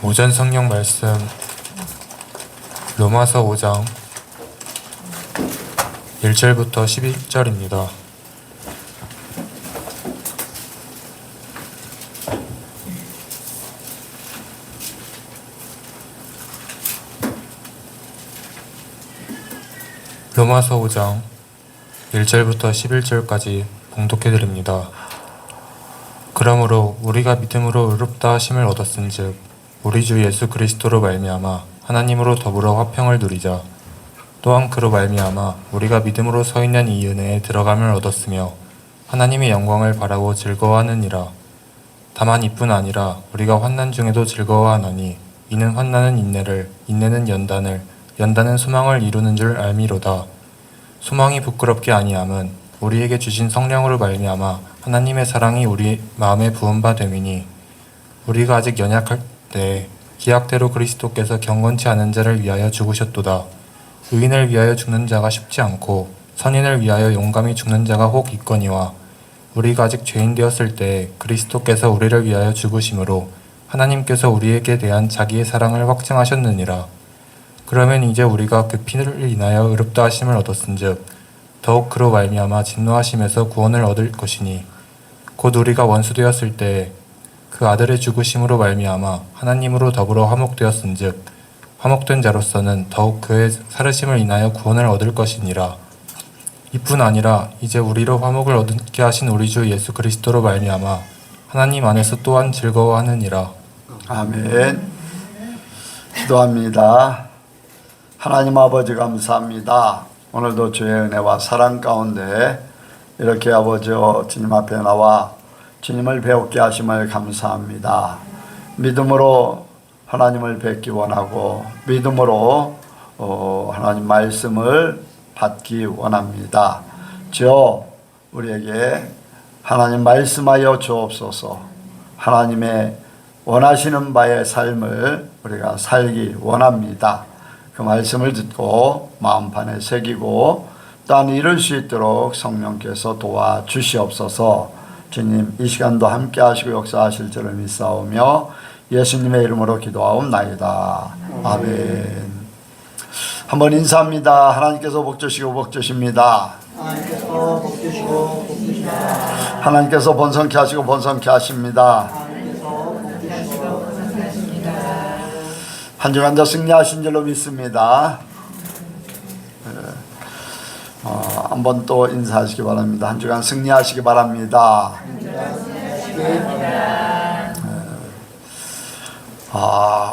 오전 성경 말씀 로마서 5장 1절부터 11절입니다. 로마서 5장 1절부터 11절까지 봉독해 드립니다. 그러므로 우리가 믿음으로 의롭다 하심을 얻었은즉 우리 주 예수 그리스도로 말미암아 하나님으로 더불어 화평을 누리자. 또한 그로 말미암아 우리가 믿음으로 서 있는 이 은혜에 들어감을 얻었으며 하나님의 영광을 바라고 즐거워하느니라. 다만 이뿐 아니라 우리가 환난 중에도 즐거워하나니 이는 환난은 인내를, 인내는 연단을, 연단은 소망을 이루는 줄 알미로다. 소망이 부끄럽게 아니함은 우리에게 주신 성령으로 말미암아 하나님의 사랑이 우리 마음에 부은 바 됨이니 우리가 아직 연약할 때 기약대로 그리스도께서 경건치 않은 자를 위하여 죽으셨도다. 의인을 위하여 죽는 자가 쉽지 않고 선인을 위하여 용감히 죽는 자가 혹 있거니와 우리가 아직 죄인 되었을 때 그리스도께서 우리를 위하여 죽으심으로 하나님께서 우리에게 대한 자기의 사랑을 확증하셨느니라. 그러면 이제 우리가 그 피를 인하여 의롭다 하심을 얻었은즉 더욱 그로 말미암아 진노하심에서 구원을 얻을 것이니 곧 우리가 원수 되었을 때 그 아들의 죽으심으로 말미암아 하나님으로 더불어 화목되었은즉 화목된 자로서는 더욱 그의 살으심을 인하여 구원을 얻을 것이니라. 이뿐 아니라 이제 우리로 화목을 얻게 하신 우리 주 예수 그리스도로 말미암아 하나님 안에서 또한 즐거워하느니라. 아멘. 기도합니다. 하나님 아버지 감사합니다. 오늘도 주의 은혜와 사랑 가운데 이렇게 아버지 주님 앞에 나와 주님을 배우게 하심을 감사합니다. 믿음으로 하나님을 뵙기 원하고 믿음으로 하나님 말씀을 받기 원합니다. 주여 우리에게 하나님 말씀하여 주옵소서. 하나님의 원하시는 바의 삶을 우리가 살기 원합니다. 그 말씀을 듣고 마음판에 새기고 또한 이룰 수 있도록 성령께서 도와주시옵소서. 주님 이 시간도 함께 하시고 역사하실 줄을 믿사오며 예수님의 이름으로 기도하옵나이다. 아멘. 한번 인사합니다. 하나님께서 복 주시고 복 주십니다. 하나님께서 복 주시고 복 주십니다. 하나님께서 번성케 하시고 번성케 하십니다. 한 주간 더 승리하신 줄로 믿습니다. 한번 또 인사하시기 바랍니다. 한 주간 승리하시기 바랍니다.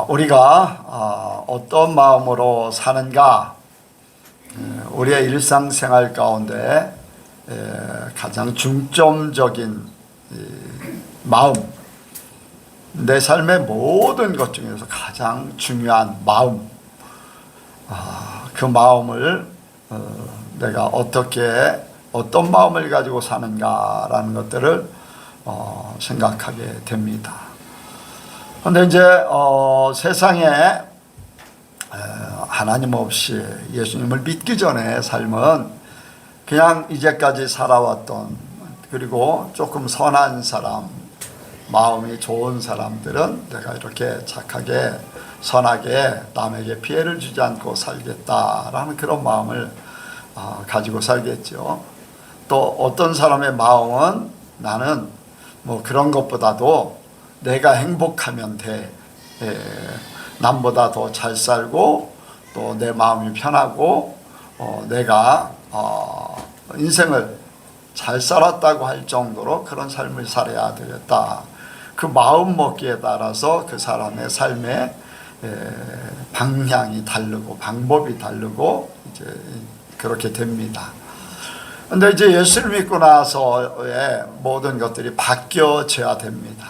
우리가 어떤 마음으로 사는가, 우리의 일상생활 가운데 가장 중점적인 마음, 내 삶의 모든 것 중에서 가장 중요한 마음, 그 마음을 내가 어떤 마음을 가지고 사는가라는 것들을 생각하게 됩니다. 그런데 이제 세상에 하나님 없이 예수님을 믿기 전에 삶은 그냥 이제까지 살아왔던, 그리고 조금 선한 사람, 마음이 좋은 사람들은 내가 이렇게 착하게 선하게 남에게 피해를 주지 않고 살겠다라는 그런 마음을 가지고 살겠죠. 또 어떤 사람의 마음은 나는 뭐 그런 것보다도 내가 행복하면 돼, 남보다 더 잘 살고 또 내 마음이 편하고 내가 인생을 잘 살았다고 할 정도로 그런 삶을 살아야 되겠다. 그 마음 먹기에 따라서 그 사람의 삶의 방향이 다르고 방법이 다르고 이제 그렇게 됩니다. 근데 이제 예수를 믿고 나서의 모든 것들이 바뀌어져야 됩니다.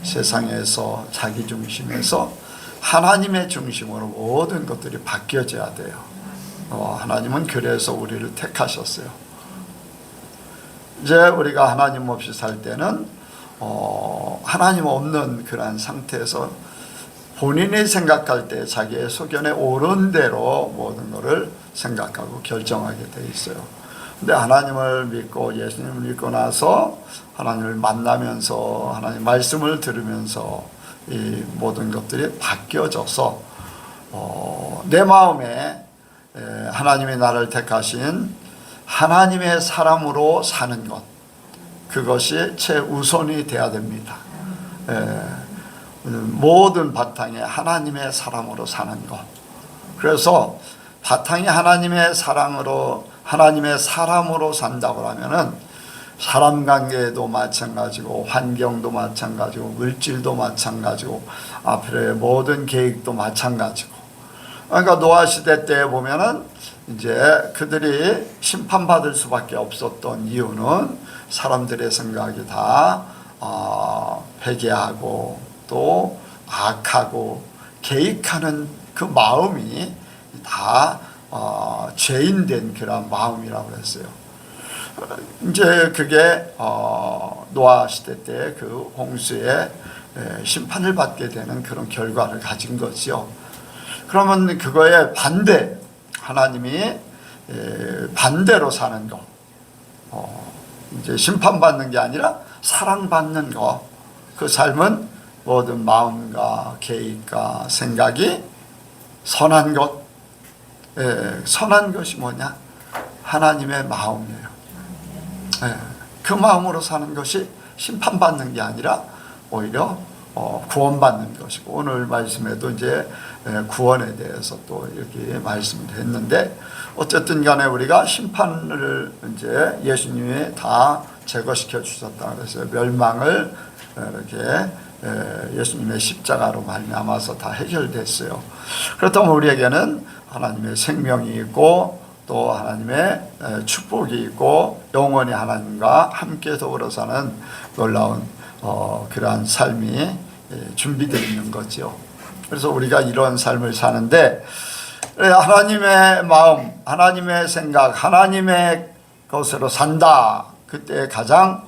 세상에서 자기 중심에서 하나님의 중심으로 모든 것들이 바뀌어져야 돼요. 하나님은 그래서 우리를 택하셨어요. 이제 우리가 하나님 없이 살 때는 하나님 없는 그러한 상태에서 본인이 생각할 때 자기의 소견에 옳은 대로 모든 것을 생각하고 결정하게 돼 있어요. 근데 하나님을 믿고 예수님을 믿고 나서 하나님을 만나면서 하나님 말씀을 들으면서 이 모든 것들이 바뀌어져서 내 마음에 하나님이 나를 택하신 하나님의 사람으로 사는 것, 그것이 최우선이 되어야 됩니다. 모든 바탕에 하나님의 사람으로 사는 것. 그래서 바탕이 하나님의 사람으로 산다고 하면은 사람 관계도 마찬가지고, 환경도 마찬가지고, 물질도 마찬가지고, 앞으로의 모든 계획도 마찬가지고. 그러니까 노아 시대 때 보면은 이제 그들이 심판받을 수밖에 없었던 이유는 사람들의 생각이 다 회개하고 또 악하고 계획하는 그 마음이 다 죄인된 그런 마음이라고 했어요. 이제 그게 노아 시대 때 그 홍수에 심판을 받게 되는 그런 결과를 가진 거죠. 그러면 그거에 반대, 하나님이 반대로 사는 거, 이제 심판받는 게 아니라 사랑받는 거, 그 삶은 모든 마음과 계획과 생각이 선한 것, 선한 것이 뭐냐? 하나님의 마음이에요. 그 마음으로 사는 것이 심판받는 게 아니라 오히려 구원받는 것이고, 오늘 말씀에도 이제 구원에 대해서 또 이렇게 말씀을 했는데, 어쨌든 간에 우리가 심판을 이제 예수님이 다 제거시켜 주셨다 그래서 멸망을 이렇게 예수님의 십자가로 말미암아서 다 해결됐어요. 그렇다면 우리에게는 하나님의 생명이 있고 또 하나님의 축복이 있고 영원히 하나님과 함께 더불어 사는 놀라운 그러한 삶이 준비되어 있는 거죠. 그래서 우리가 이런 삶을 사는데 하나님의 마음, 하나님의 생각, 하나님의 것으로 산다. 그때 가장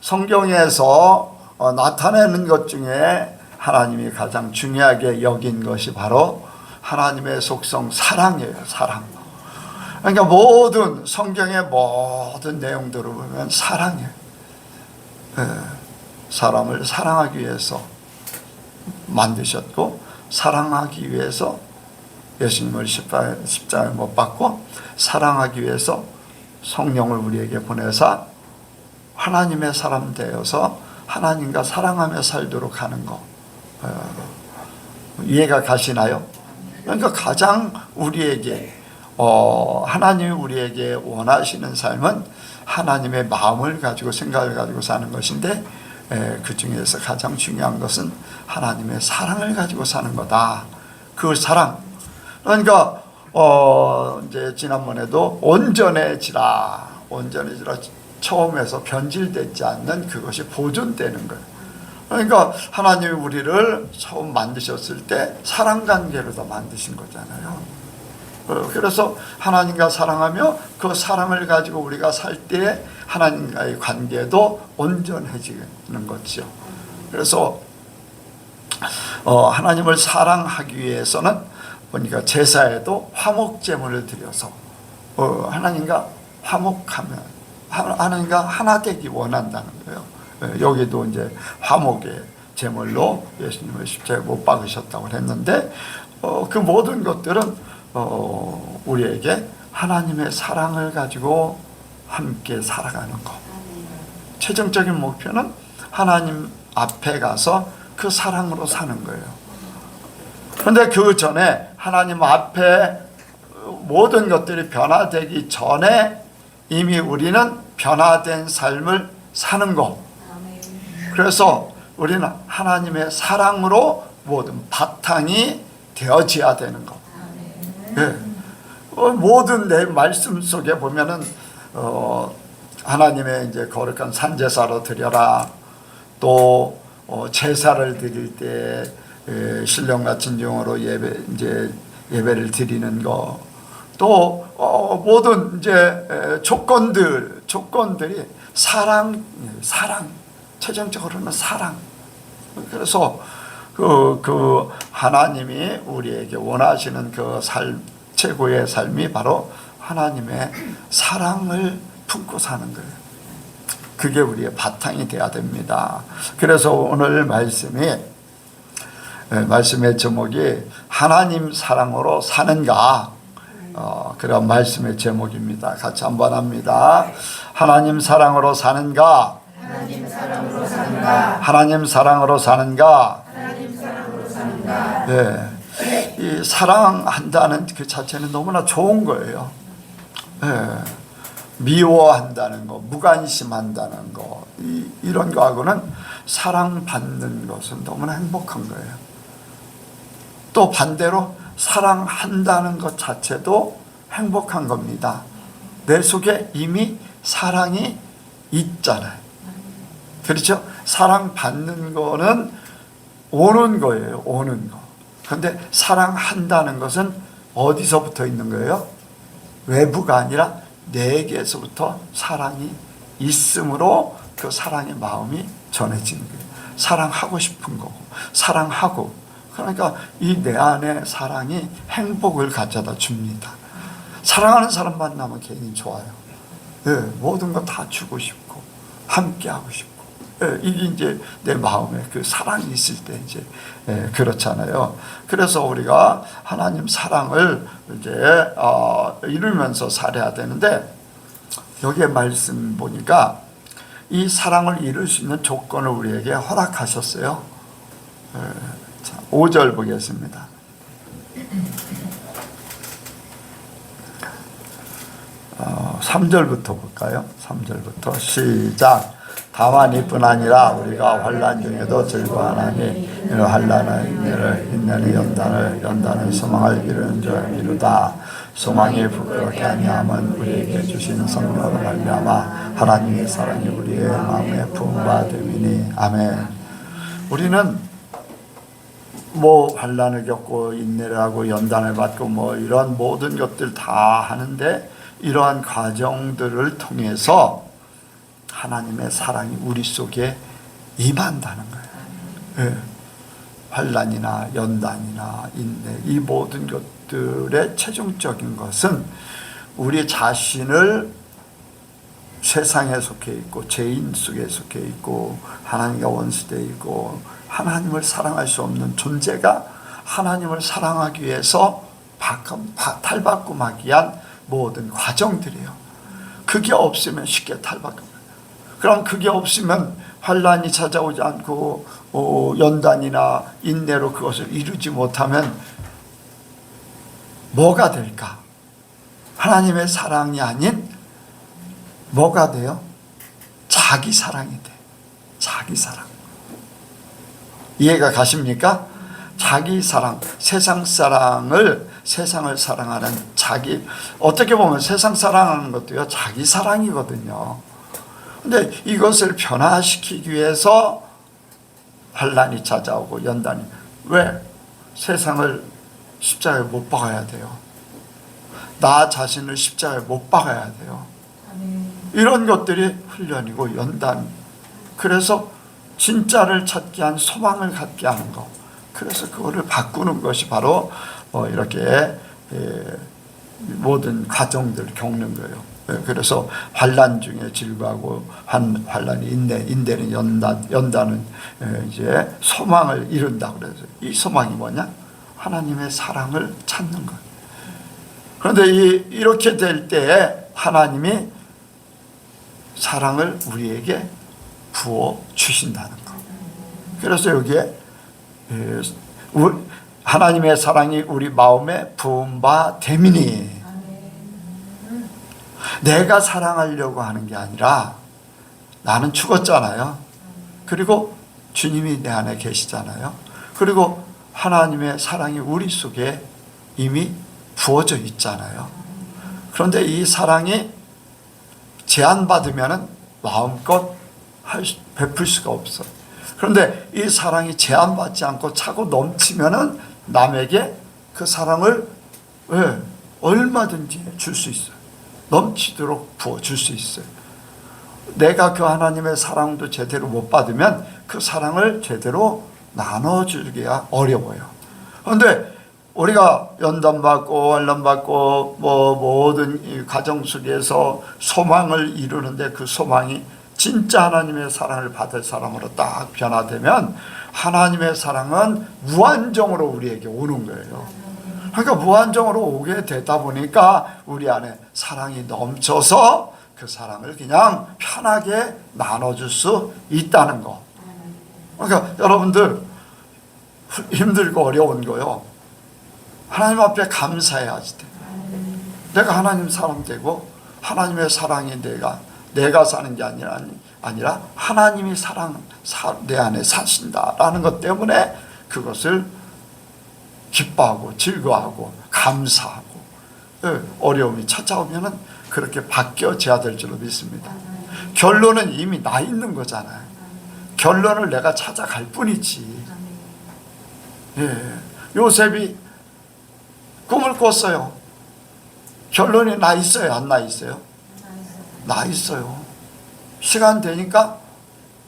성경에서 나타내는 것 중에 하나님이 가장 중요하게 여긴 것이 바로 하나님의 속성 사랑이에요. 사랑. 그러니까 모든 성경의 모든 내용들을 보면 사랑이에요. 사람을 사랑하기 위해서 만드셨고, 사랑하기 위해서 예수님을 십자가에 못 박고, 사랑하기 위해서 성령을 우리에게 보내사 하나님의 사람 되어서 하나님과 사랑하며 살도록 하는 거, 이해가 가시나요? 그러니까 가장 우리에게 하나님이 우리에게 원하시는 삶은 하나님의 마음을 가지고 생각을 가지고 사는 것인데, 그 중에서 가장 중요한 것은 하나님의 사랑을 가지고 사는 거다. 그 사랑. 그러니까 이제 지난번에도 온전해지라 처음에서 변질되지 않는 그것이 보존되는 거예요. 그러니까 하나님이 우리를 처음 만드셨을 때 사랑 관계로 다 만드신 거잖아요. 그래서 하나님과 사랑하며 그 사랑을 가지고 우리가 살 때 하나님과의 관계도 온전해지는 거죠. 그래서 하나님을 사랑하기 위해서는 보니까 제사에도 화목제물을 드려서 하나님과 화목하면 하나님과 하나 되기 원한다는 거예요. 여기도 이제 화목의 제물로 예수님을 십자가에 못 박으셨다고 했는데, 그 모든 것들은 우리에게 하나님의 사랑을 가지고 함께 살아가는 것. 최종적인 목표는 하나님 앞에 가서 그 사랑으로 사는 거예요. 그런데 그 전에 하나님 앞에 모든 것들이 변화되기 전에 이미 우리는 변화된 삶을 사는 것. 그래서 우리는 하나님의 사랑으로 모든 바탕이 되어져야 되는 것. 네. 모든 내 말씀 속에 보면은 하나님의 이제 거룩한 산제사로 드려라. 또 제사를 드릴 때 신령과 진정으로 예배를 드리는 거. 또 모든 이제 조건들이 사랑, 최종적으로는 사랑. 그래서 그 하나님이 우리에게 원하시는 그 최고의 삶이 바로 하나님의 사랑을 품고 사는 거예요. 그게 우리의 바탕이 되어야 됩니다. 그래서 오늘 말씀이 말씀의 제목이 하나님 사랑으로 사는가, 그런 말씀의 제목입니다. 같이 한번 합니다. 하나님 사랑으로 사는가, 하나님 사랑으로 사는가, 하나님 사랑으로 사는가. 하나님 사랑으로 사는가. 이 사랑한다는 그 자체는 너무나 좋은 거예요. 미워한다는 거, 무관심한다는 거, 이런 거하고는 사랑받는 것은 너무나 행복한 거예요. 또 반대로 사랑한다는 것 자체도 행복한 겁니다. 내 속에 이미 사랑이 있잖아요. 그렇죠? 사랑받는 거는 오는 거예요. 오는 거. 그런데 사랑한다는 것은 어디서부터 있는 거예요? 외부가 아니라 내게서부터 사랑이 있으므로 그 사랑의 마음이 전해지는 거예요. 사랑하고 싶은 거고, 사랑하고, 그러니까 이 내 안에 사랑이 행복을 가져다 줍니다. 사랑하는 사람 만나면 괜히 좋아요. 모든 거 다 주고 싶고 함께 하고 싶고, 이게 이제 내 마음에 그 사랑이 있을 때 이제 그렇잖아요. 그래서 우리가 하나님 사랑을 이제 이루면서 살아야 되는데, 여기에 말씀 보니까 이 사랑을 이룰 수 있는 조건을 우리에게 허락하셨어요. 자, 5절 보겠습니다. 3절부터 볼까요? 3절부터 시작. 다만 이뿐 아니라 우리가 환난 중에도 즐거워하나니 이는 환난의 인내는 연단의 소망을 이루는 줄 이루다. 소망이 부끄럽게 아니함은 우리에게 주신 성령으로 말미암아 하나님의 사랑이 우리의 마음에 부음바 됨이니. 아멘. 우리는 뭐 환난을 겪고 인내를 하고 연단을 받고 뭐 이런 모든 것들 다 하는데, 이러한 과정들을 통해서 하나님의 사랑이 우리 속에 임한다는 거예요. 환난이나 연단이나 인내, 이 모든 것들의 최종적인 것은 우리 자신을 세상에 속해 있고 죄인 속에 속해 있고 하나님과 원수되어 있고 하나님을 사랑할 수 없는 존재가 하나님을 사랑하기 위해서 탈바꿈하기 위한 모든 과정들이에요. 그게 없으면 쉽게 탈바꿈. 그럼 그게 없으면 환난이 찾아오지 않고 연단이나 인내로 그것을 이루지 못하면 뭐가 될까? 하나님의 사랑이 아닌 뭐가 돼요? 자기 사랑이 돼. 자기 사랑. 이해가 가십니까? 자기 사랑, 세상을 사랑하는 자기, 어떻게 보면 세상 사랑하는 것도요, 자기 사랑이거든요. 근데 이것을 변화시키기 위해서 환난이 찾아오고 연단이, 왜? 세상을 십자가에 못 박아야 돼요. 나 자신을 십자가에 못 박아야 돼요. 이런 것들이 훈련이고 연단. 그래서 진짜를 찾게 한 소망을 갖게 하는 거. 그래서 그거를 바꾸는 것이 바로 이렇게 모든 과정들을 겪는 거예요. 그래서 환난 중에 즐거워하고 환난이 인내는 연단은 이제 소망을 이룬다. 그래서 이 소망이 뭐냐? 하나님의 사랑을 찾는 거예요. 그런데 이렇게 될 때 하나님이 사랑을 우리에게 부어 주신다는 거. 그래서 여기에 하나님의 사랑이 우리 마음에 부은 바 됨이니. 내가 사랑하려고 하는 게 아니라 나는 죽었잖아요. 그리고 주님이 내 안에 계시잖아요. 그리고 하나님의 사랑이 우리 속에 이미 부어져 있잖아요. 그런데 이 사랑이 제한받으면 마음껏 베풀 수가 없어. 그런데 이 사랑이 제한받지 않고 차고 넘치면은 남에게 그 사랑을 얼마든지 줄 수 있어요. 넘치도록 부어줄 수 있어요. 내가 그 하나님의 사랑도 제대로 못 받으면 그 사랑을 제대로 나눠주기가 어려워요. 그런데 우리가 연단받고 환난받고 모든 이 과정 속에서 소망을 이루는데 그 소망이 진짜 하나님의 사랑을 받을 사람으로 딱 변화되면 하나님의 사랑은 무한정으로 우리에게 오는 거예요. 그러니까 무한정으로 오게 되다 보니까 우리 안에 사랑이 넘쳐서 그 사랑을 그냥 편하게 나눠줄 수 있다는 거. 그러니까 여러분들 힘들고 어려운 거요, 하나님 앞에 감사해야지 돼. 내가 하나님 사람 되고 하나님의 사랑이 내가 사는 게 아니라 하나님이 내 안에 사신다라는 것 때문에 그것을 기뻐하고 즐거워하고 감사하고, 어려움이 찾아오면은 그렇게 바뀌어져야 될 줄로 믿습니다. 결론은 이미 나 있는 거잖아요. 결론을 내가 찾아갈 뿐이지. 요셉이 꿈을 꿨어요. 결론이 나 있어요, 안 나 있어요? 나 있어요. 시간 되니까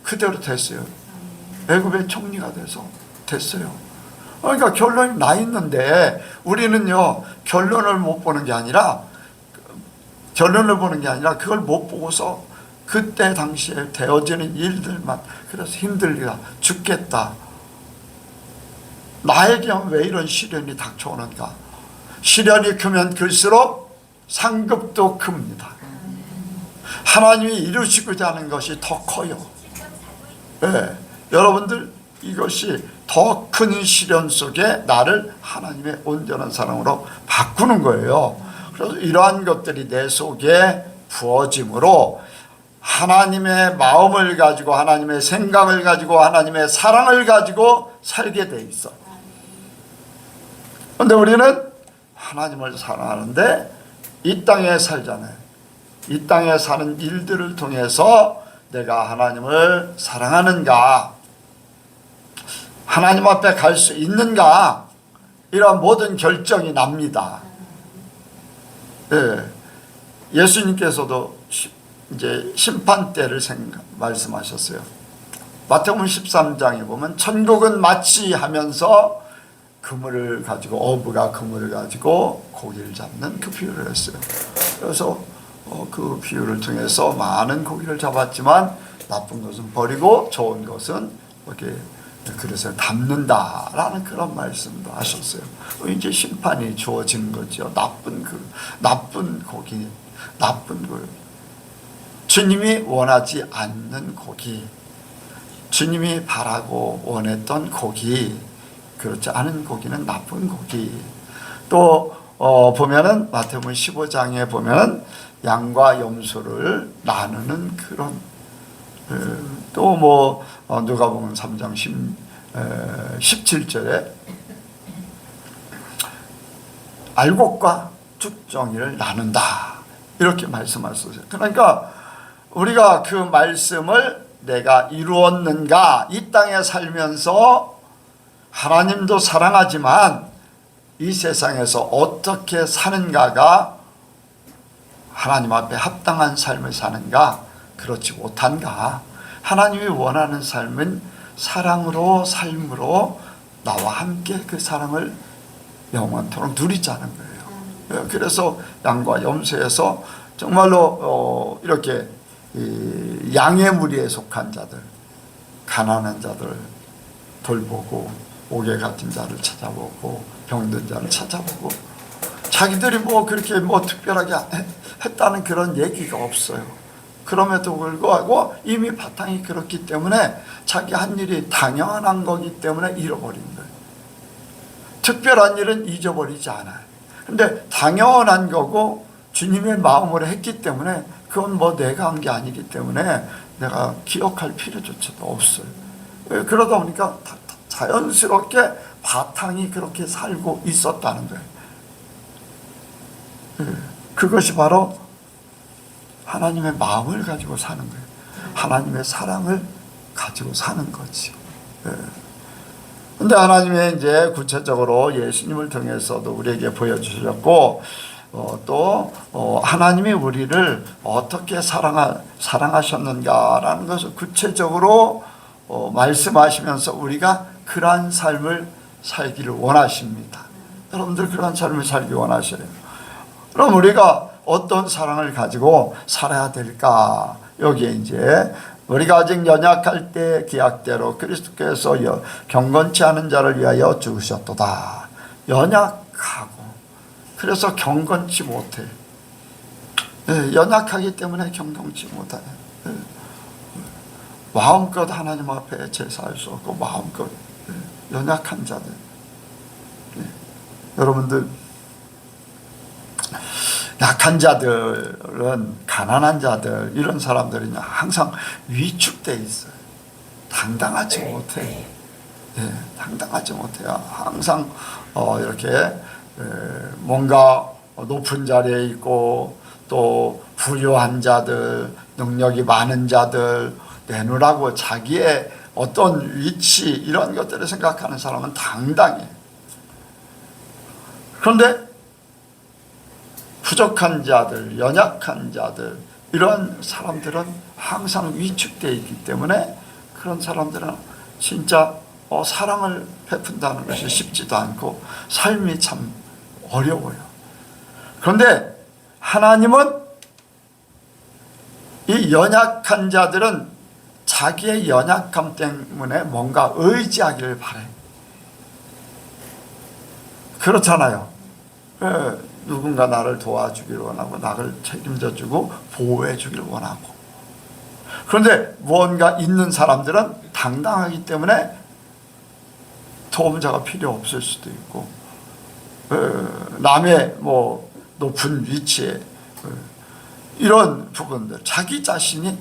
그대로 됐어요. 애굽의 총리가 돼서 됐어요. 그러니까 결론이 나 있는데 우리는요, 결론을 못 보는 게 아니라 그걸 못 보고서 그때 당시에 되어지는 일들만, 그래서 힘들다, 죽겠다, 나에게 왜 이런 시련이 닥쳐오는가. 시련이 크면 클수록 상급도 큽니다. 하나님이 이루시고자 하는 것이 더 커요. 여러분들, 이것이 더 큰 시련 속에 나를 하나님의 온전한 사랑으로 바꾸는 거예요. 그래서 이러한 것들이 내 속에 부어짐으로 하나님의 마음을 가지고, 하나님의 생각을 가지고, 하나님의 사랑을 가지고 살게 돼 있어. 그런데 우리는 하나님을 사랑하는데 이 땅에 살잖아요. 이 땅에 사는 일들을 통해서 내가 하나님을 사랑하는가, 하나님 앞에 갈 수 있는가, 이런 모든 결정이 납니다. 예수님께서도 이제 심판 때를 말씀하셨어요. 마태복음 13장에 보면 천국은 마치 하면서 그물을 가지고, 어부가 그물을 가지고 고기를 잡는 그 비유를 했어요. 그래서 그 비유를 통해서 많은 고기를 잡았지만 나쁜 것은 버리고 좋은 것은 이렇게 그릇에 담는다라는 그런 말씀도 하셨어요. 이제 심판이 주어진 거죠. 나쁜 고기, 나쁜 거, 주님이 원하지 않는 고기, 주님이 바라고 원했던 고기, 그렇지 않은 고기는 나쁜 고기. 또 보면은 마태복음 15장에 보면은 양과 염소를 나누는 그런, 또 뭐 누가복음 3장 17절에 알곡과 쭉정이를 나눈다, 이렇게 말씀하셨어요. 그러니까 우리가 그 말씀을 내가 이루었는가, 이 땅에 살면서 하나님도 사랑하지만 이 세상에서 어떻게 사는가가, 하나님 앞에 합당한 삶을 사는가, 그렇지 못한가. 하나님이 원하는 삶은 사랑으로, 삶으로 나와 함께 그 사랑을 영원토록 누리자는 거예요. 그래서 양과 염소에서 정말로 이렇게 양의 무리에 속한 자들, 가난한 자들 돌보고, 옥에 갇힌 자를 찾아보고, 병든 자를 찾아보고, 자기들이 뭐 그렇게 뭐 특별하게 했다는 그런 얘기가 없어요. 그럼에도 불구하고 이미 바탕이 그렇기 때문에 자기 한 일이 당연한 거기 때문에 잃어버린 거예요. 특별한 일은 잊어버리지 않아요. 근데 당연한 거고 주님의 마음으로 했기 때문에 그건 뭐 내가 한 게 아니기 때문에 내가 기억할 필요조차도 없어요. 그러다 보니까 자연스럽게 바탕이 그렇게 살고 있었다는 거예요. 그것이 바로 하나님의 마음을 가지고 사는 거예요. 하나님의 사랑을 가지고 사는 거지. 그런데 하나님의 이제 구체적으로 예수님을 통해서도 우리에게 보여주셨고, 또 하나님이 우리를 어떻게 사랑하셨는가라는 것을 구체적으로 말씀하시면서 우리가 그러한 삶을 살기를 원하십니다. 여러분들 그러한 삶을 살기 원하셔요. 그럼 우리가 어떤 사랑을 가지고 살아야 될까? 여기에 이제 우리가 아직 연약할 때 기약대로 그리스도께서 경건치 않은 자를 위하여 죽으셨도다. 연약하고 그래서 경건치 못해. 연약하기 때문에 경건치 못해. 마음껏 하나님 앞에 제사할 수 없고 마음껏 연약한 자들. 여러분들, 약한 자들은, 가난한 자들, 이런 사람들은 항상 위축되어 있어요. 당당하지 못해. 당당하지 못해요. 항상 이렇게 뭔가 높은 자리에 있고 또 부유한 자들, 능력이 많은 자들, 내놓으라고 자기의 어떤 위치 이런 것들을 생각하는 사람은 당당해. 그런데 부족한 자들, 연약한 자들, 이런 사람들은 항상 위축되어 있기 때문에 그런 사람들은 진짜 사랑을 베푼다는 것이 쉽지도 않고 삶이 참 어려워요. 그런데 하나님은 이 연약한 자들은 자기의 연약함 때문에 뭔가 의지하기를 바래. 그렇잖아요. 누군가 나를 도와주기를 원하고 나를 책임져 주고 보호해 주기를 원하고. 그런데 무언가 있는 사람들은 당당하기 때문에 도움자가 필요 없을 수도 있고, 남의 뭐 높은 위치에 이런 부분들, 자기 자신이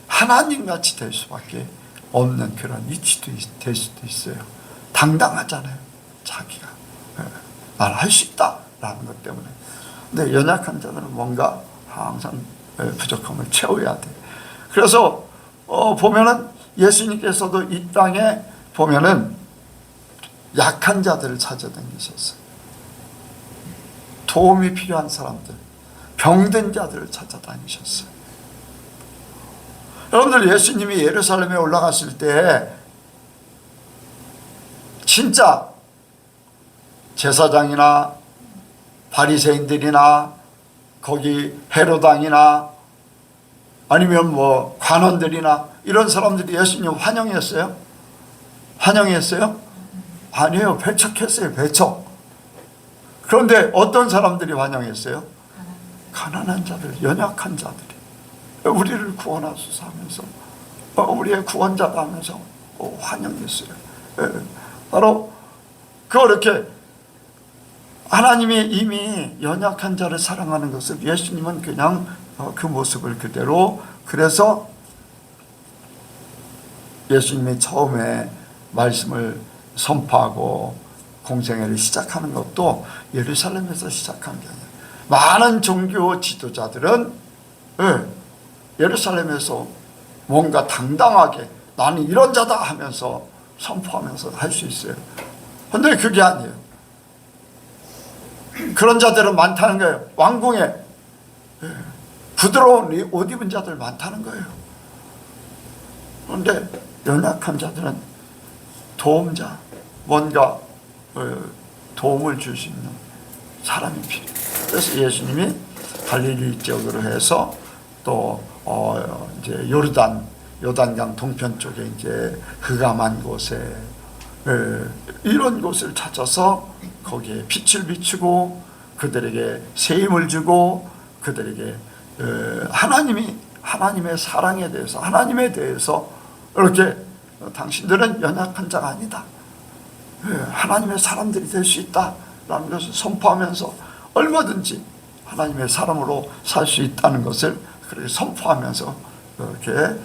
하나님같이 될 수밖에 없는 그런 위치도 될 수도 있어요. 당당하잖아요. 자기가 나는 할 수 있다라는 것 때문에. 근데 연약한 자들은 뭔가 항상 부족함을 채워야 돼. 그래서 보면은 예수님께서도 이 땅에 보면은 약한 자들을 찾아다니셨어요. 도움이 필요한 사람들, 병든 자들을 찾아다니셨어요. 여러분들, 예수님이 예루살렘에 올라갔을 때 진짜 제사장이나 바리새인들이나 거기 헤롯 왕이나 아니면 뭐 관원들이나 이런 사람들이 예수님 환영했어요? 환영했어요? 아니에요. 배척했어요. 배척. 그런데 어떤 사람들이 환영했어요? 가난한 자들, 연약한 자들이 우리를 구원하소서 하면서 우리의 구원자다 하면서 환영했어요. 바로 그렇게 하나님이 이미 연약한 자를 사랑하는 것을 예수님은 그냥 그 모습을 그대로, 그래서 예수님이 처음에 말씀을 선포하고 공생애를 시작하는 것도 예루살렘에서 시작한 게 아니에요. 많은 종교 지도자들은 예루살렘에서 뭔가 당당하게 나는 이런 자다 하면서 선포하면서 할 수 있어요. 그런데 그게 아니에요. 그런 자들은 많다는 거예요. 왕궁에 부드러운 옷 입은 자들 많다는 거예요. 그런데 연약한 자들은 도움자, 뭔가 도움을 줄 수 있는 사람이 필요해요. 그래서 예수님이 갈릴리 지역으로 해서 또 이제 요단강 동편 쪽에 이제 흑암한 곳에 이런 곳을 찾아서 거기에 빛을 비추고 그들에게 새 힘을 주고 그들에게 하나님의 사랑에 대해서, 하나님에 대해서 이렇게 당신들은 연약한 자가 아니다, 하나님의 사람들이 될 수 있다라는 것을 선포하면서 얼마든지 하나님의 사람으로 살 수 있다는 것을 그렇게 선포하면서 이렇게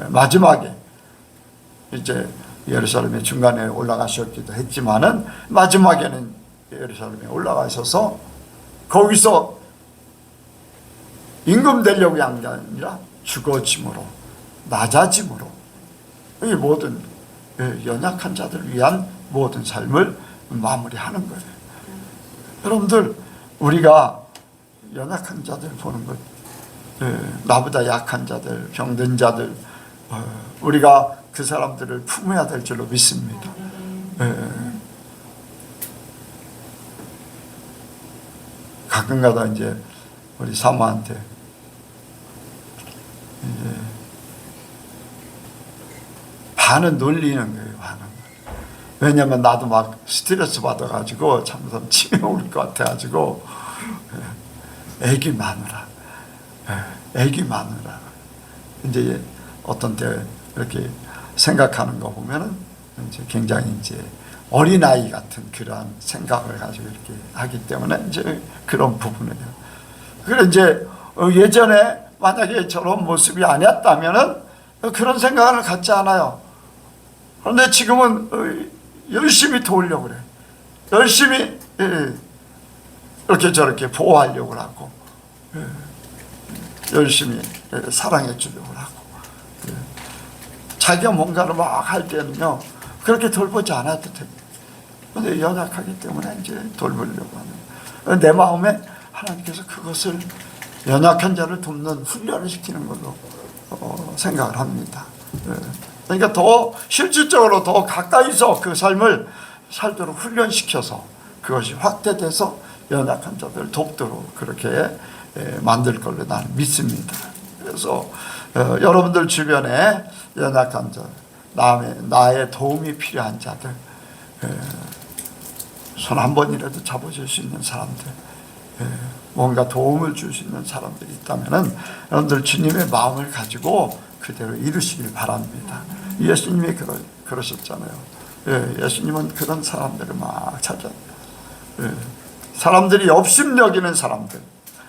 마지막에 이제 예루살렘의 중간에 올라가셨기도 했지만은 마지막에는 예루살렘에 올라가셔서 거기서 임금 되려고 한 게 아니라 죽어짐으로, 낮아짐으로 이 모든 연약한 자들을 위한 모든 삶을 마무리하는 거예요. 여러분들, 우리가 연약한 자들 보는 것, 나보다 약한 자들, 병든 자들, 우리가 그 사람들을 품어야 될 줄로 믿습니다. 가끔가다 이제 우리 사모한테 이제 반은 놀리는 거예요. 반은. 왜냐면 나도 막 스트레스 받아가지고 참선 치매 올 것 같아가지고 애기 마누라, 애기 마누라. 이제 어떤 때 이렇게 생각하는 거 보면은 이제 굉장히 이제 어린아이 같은 그런 생각을 가지고 이렇게 하기 때문에 이제 그런 부분이에요. 그래 이제 예전에 만약에 저런 모습이 아니었다면은 그런 생각을 갖지 않아요. 그런데 지금은 열심히 도우려고 그래. 열심히 이렇게 저렇게 보호하려고 하고 열심히 사랑해 주려고 하고 자기가 뭔가를 막 할 때는요 그렇게 돌보지 않아도 됩니다. 그런데 연약하기 때문에 이제 돌보려고 하는 내 마음에 하나님께서 그것을 연약한 자를 돕는 훈련을 시키는 걸로 생각을 합니다. 그러니까 더 실질적으로 더 가까이서 그 삶을 살도록 훈련시켜서 그것이 확대돼서 연약한 자들을 돕도록 그렇게 만들 걸로 나는 믿습니다. 그래서 여러분들 주변에 연약한 자, 나의 도움이 필요한 자들, 손 한 번이라도 잡아줄 수 있는 사람들, 뭔가 도움을 줄 수 있는 사람들이 있다면은 여러분들 주님의 마음을 가지고 그대로 이루시길 바랍니다. 예수님이 그러셨잖아요. 예수님은 그런 사람들을 막 찾아. 사람들이 업신여기는 사람들,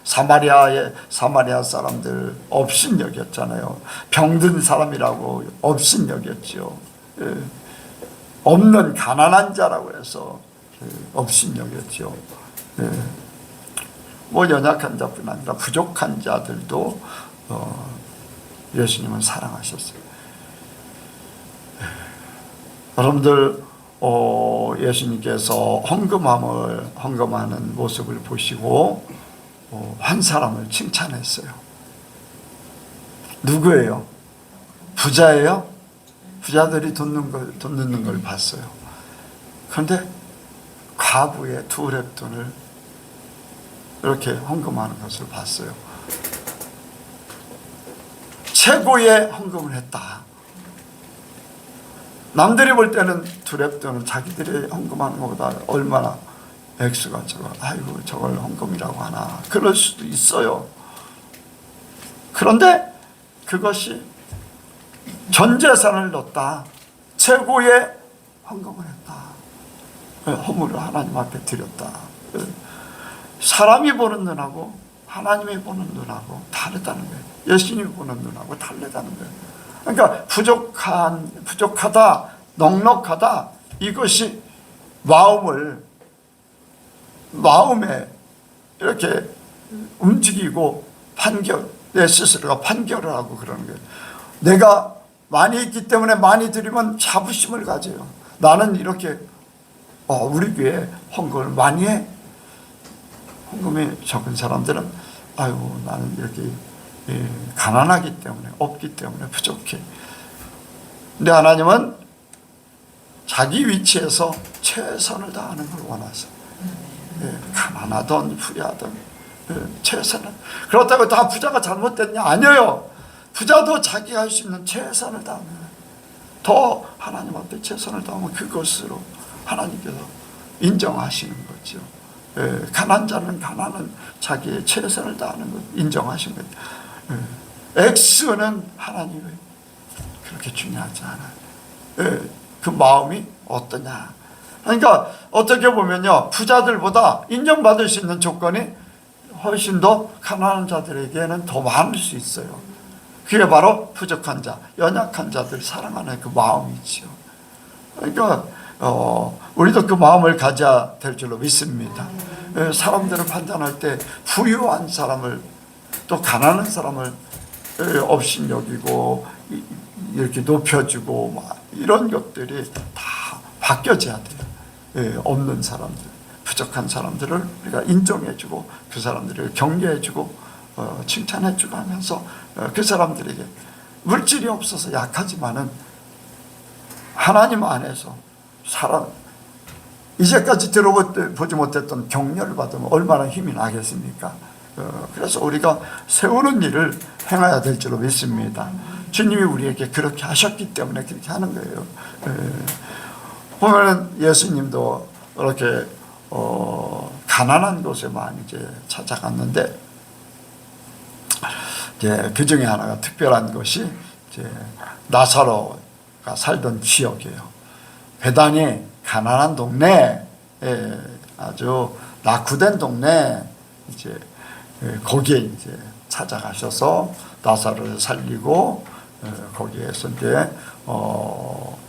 사마리아 사람들 업신여겼잖아요. 병든 사람이라고 업신여겼죠. 없는 가난한 자라고 해서 업신여겼죠. 뭐 연약한 자뿐 아니라 부족한 자들도 예수님은 사랑하셨어요. 여러분들 예수님께서 헌금하는 모습을 보시고 한 사람을 칭찬했어요. 누구예요? 부자예요? 부자들이 돈 넣는 걸 봤어요. 그런데 과부의 2렙돈을 이렇게 헌금하는 것을 봤어요. 최고의 헌금을 했다. 남들이 볼 때는 2렙돈은 자기들이 헌금하는 것보다 얼마나 액수가 적어. 아이고 저걸 헌금이라고 하나. 그럴 수도 있어요. 그런데 그것이 전 재산을 넣었다. 최고의 헌금을 했다. 허물을 하나님 앞에 드렸다. 사람이 보는 눈하고 하나님이 보는 눈하고 다르다는 거예요. 예수님이 보는 눈하고 다르다는 거예요. 그러니까 부족하다, 넉넉하다, 이것이 마음에 이렇게 움직이고 내 스스로가 판결을 하고 그러는 거예요. 내가 많이 있기 때문에 많이 드리면 자부심을 가져요. 나는 이렇게 우리 교회 헌금을 많이 해. 헌금이 적은 사람들은 아이고 나는 이렇게 가난하기 때문에 없기 때문에 부족해. 근데 하나님은 자기 위치에서 최선을 다하는 걸 원하세요. 가난하든 부유하든 최선을. 그렇다고 다 부자가 잘못됐냐? 아니에요. 부자도 자기가 할 수 있는 최선을 다하면 더 하나님 앞에 최선을 다하면 그것으로 하나님께서 인정하시는 거죠. 가난한 자는 자기의 최선을 다하는 것 인정하신 거예요. 액수는 하나님이 그렇게 중요하지 않아요. 그 마음이 어떠냐. 그러니까 어떻게 보면요, 부자들보다 인정받을 수 있는 조건이 훨씬 더 가난한 자들에게는 더 많을 수 있어요. 그게 바로 부족한 자, 연약한 자들 사랑하는 그 마음이지요. 그러니까 우리도 그 마음을 가져야 될 줄로 믿습니다. 사람들을 판단할 때 부유한 사람을 또 가난한 사람을 업신여기고 이렇게 높여주고 막 이런 것들이 다 바뀌어져야 돼요. 없는 사람들, 부족한 사람들을 우리가 인정해주고 그 사람들을 격려해주고 칭찬해주고 하면서 그 사람들에게 물질이 없어서 약하지만은 하나님 안에서 이제까지 들어보지 못했던 격려를 받으면 얼마나 힘이 나겠습니까? 그래서 우리가 세우는 일을 행해야 될 줄로 믿습니다. 주님이 우리에게 그렇게 하셨기 때문에 그렇게 하는 거예요. 보면은 예수님도 이렇게 가난한 곳에만 이제 찾아갔는데, 이제 그 중에 하나가 특별한 것이 이제 나사로가 살던 지역이에요. 베다니 가난한 동네, 아주 낙후된 동네, 이제 거기에 이제 찾아가셔서 나사로를 살리고, 거기에서 이제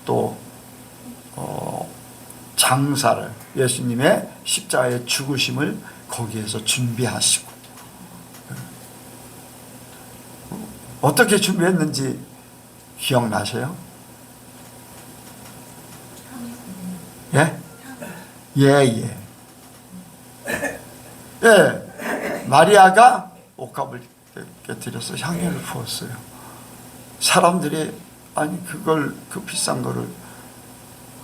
또 장사를, 예수님의 십자가의 죽으심을 거기에서 준비하시고, 어떻게 준비했는지 기억나세요? 예? 예. 마리아가 옥합을 깨뜨려서 향유를 부었어요. 사람들이 아니 그걸 그 비싼 거를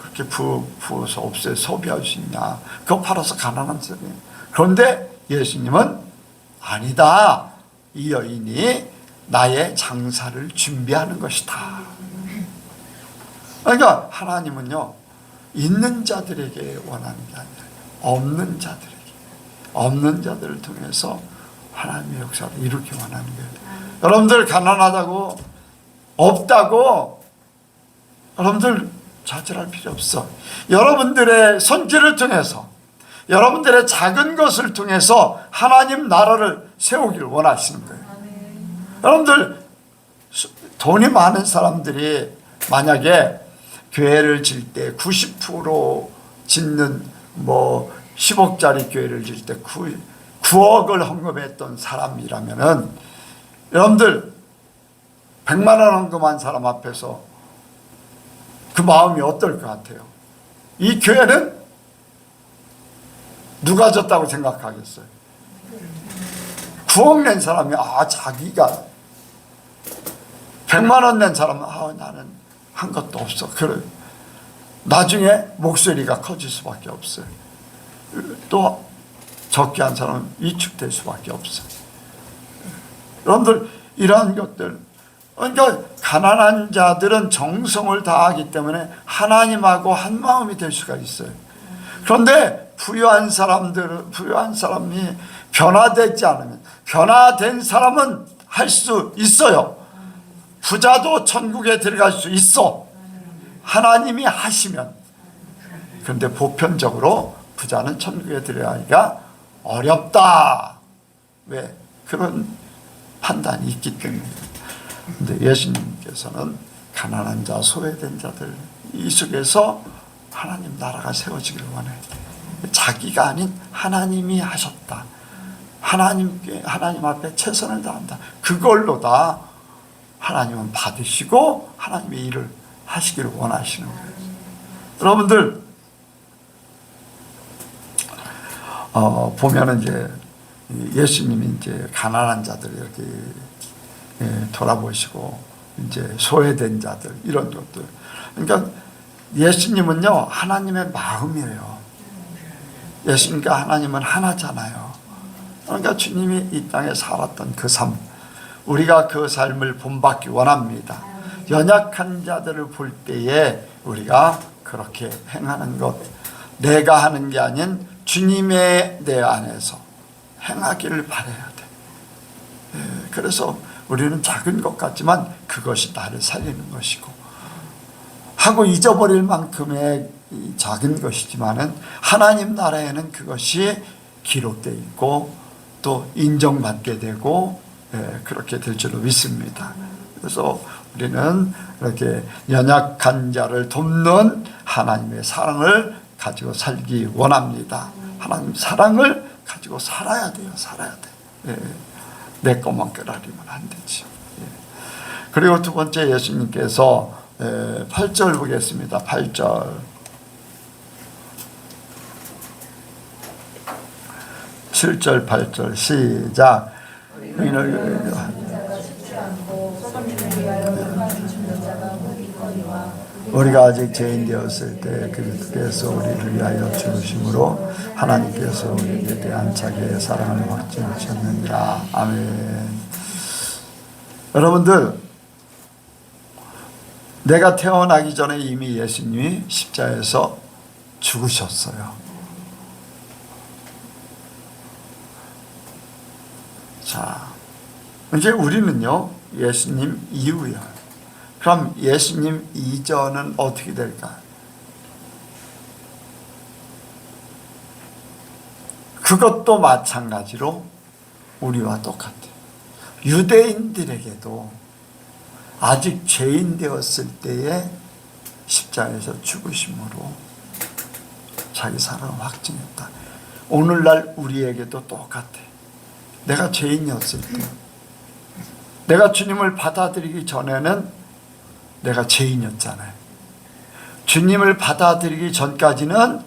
그렇게 부어서 없애 소비할 수 있냐? 그거 팔아서 가난한 사람이에요. 그런데 예수님은 아니다. 이 여인이 나의 장사를 준비하는 것이다. 그러니까 하나님은요, 있는 자들에게 원하는 게 아니라 없는 자들을 통해서 하나님의 역사를 이루기 원하는 거예요. 여러분들 가난하다고, 없다고 여러분들 좌절할 필요 없어. 여러분들의 손길을 통해서, 여러분들의 작은 것을 통해서 하나님 나라를 세우기를 원하시는 거예요. 여러분들 돈이 많은 사람들이 만약에 교회를 질 때 90% 짓는 10억짜리 교회를 질 때 9억을 헌금했던 사람이라면은, 여러분들 100만 원 헌금한 사람 앞에서 그 마음이 어떨 것 같아요? 이 교회는 누가 졌다고 생각하겠어요? 9억 낸 사람이 자기가 100만 원 낸 사람은 나는 한 것도 없어. 그래. 나중에 목소리가 커질 수밖에 없어요. 또 적게 한 사람은 위축될 수밖에 없어요. 여러분들 이러한 것들, 그러니까 가난한 자들은 정성을 다하기 때문에 하나님하고 한 마음이 될 수가 있어요. 그런데 부유한 사람이 변화되지 않으면, 변화된 사람은 할 수 있어요. 부자도 천국에 들어갈 수 있어. 하나님이 하시면. 그런데 보편적으로 부자는 천국에 들어가기가 어렵다. 왜? 그런 판단이 있기 때문에. 그런데 예수님께서는 가난한 자, 소외된 자들 이 속에서 하나님 나라가 세워지기를 원해요. 자기가 아닌 하나님이 하셨다. 하나님 앞에 최선을 다한다. 그걸로 다 하나님은 받으시고 하나님의 일을 하시기를 원하시는 거예요. 여러분들 보면은 이제 예수님이 이제 가난한 자들 이렇게 돌아보시고 이제 소외된 자들 이런 것들. 그러니까 예수님은요 하나님의 마음이에요. 예수님과 하나님은 하나잖아요. 그러니까 주님이 이 땅에 살았던 그 삶, 우리가 그 삶을 본받기 원합니다. 연약한 자들을 볼 때에 우리가 그렇게 행하는 것, 내가 하는 게 아닌 주님의 내 안에서 행하기를 바라야 돼. 그래서 우리는 작은 것 같지만 그것이 나를 살리는 것이고, 하고 잊어버릴 만큼의 작은 것이지만은 하나님 나라에는 그것이 기록되어 있고 또 인정받게 되고 그렇게 될 줄로 믿습니다. 그래서 우리는 이렇게 연약한 자를 돕는 하나님의 사랑을 가지고 살기 원합니다. 하나님 사랑을 가지고 살아야 돼요. 살아야 돼. 내 것만 끌어리면 안 되지. 그리고 두 번째, 예수님께서 8절 보겠습니다. 8절. 7절 8절 시작. 우리가 아직 죄인 되었을 때 그리스도께서 우리를 위하여 죽으심으로 하나님께서 우리에 대한 자기의 사랑을 확증하셨느니라. 아멘. 여러분들 내가 태어나기 전에 이미 예수님이 십자가에서 죽으셨어요. 자, 이제 우리는요, 예수님 이후요. 그럼 예수님 이전은 어떻게 될까? 그것도 마찬가지로 우리와 똑같아요. 유대인들에게도 아직 죄인 되었을 때에 십자가에서 죽으심으로 자기 사랑을 확증했다. 오늘날 우리에게도 똑같아요. 내가 죄인이었을 때, 내가 주님을 받아들이기 전에는 내가 죄인이었잖아요. 주님을 받아들이기 전까지는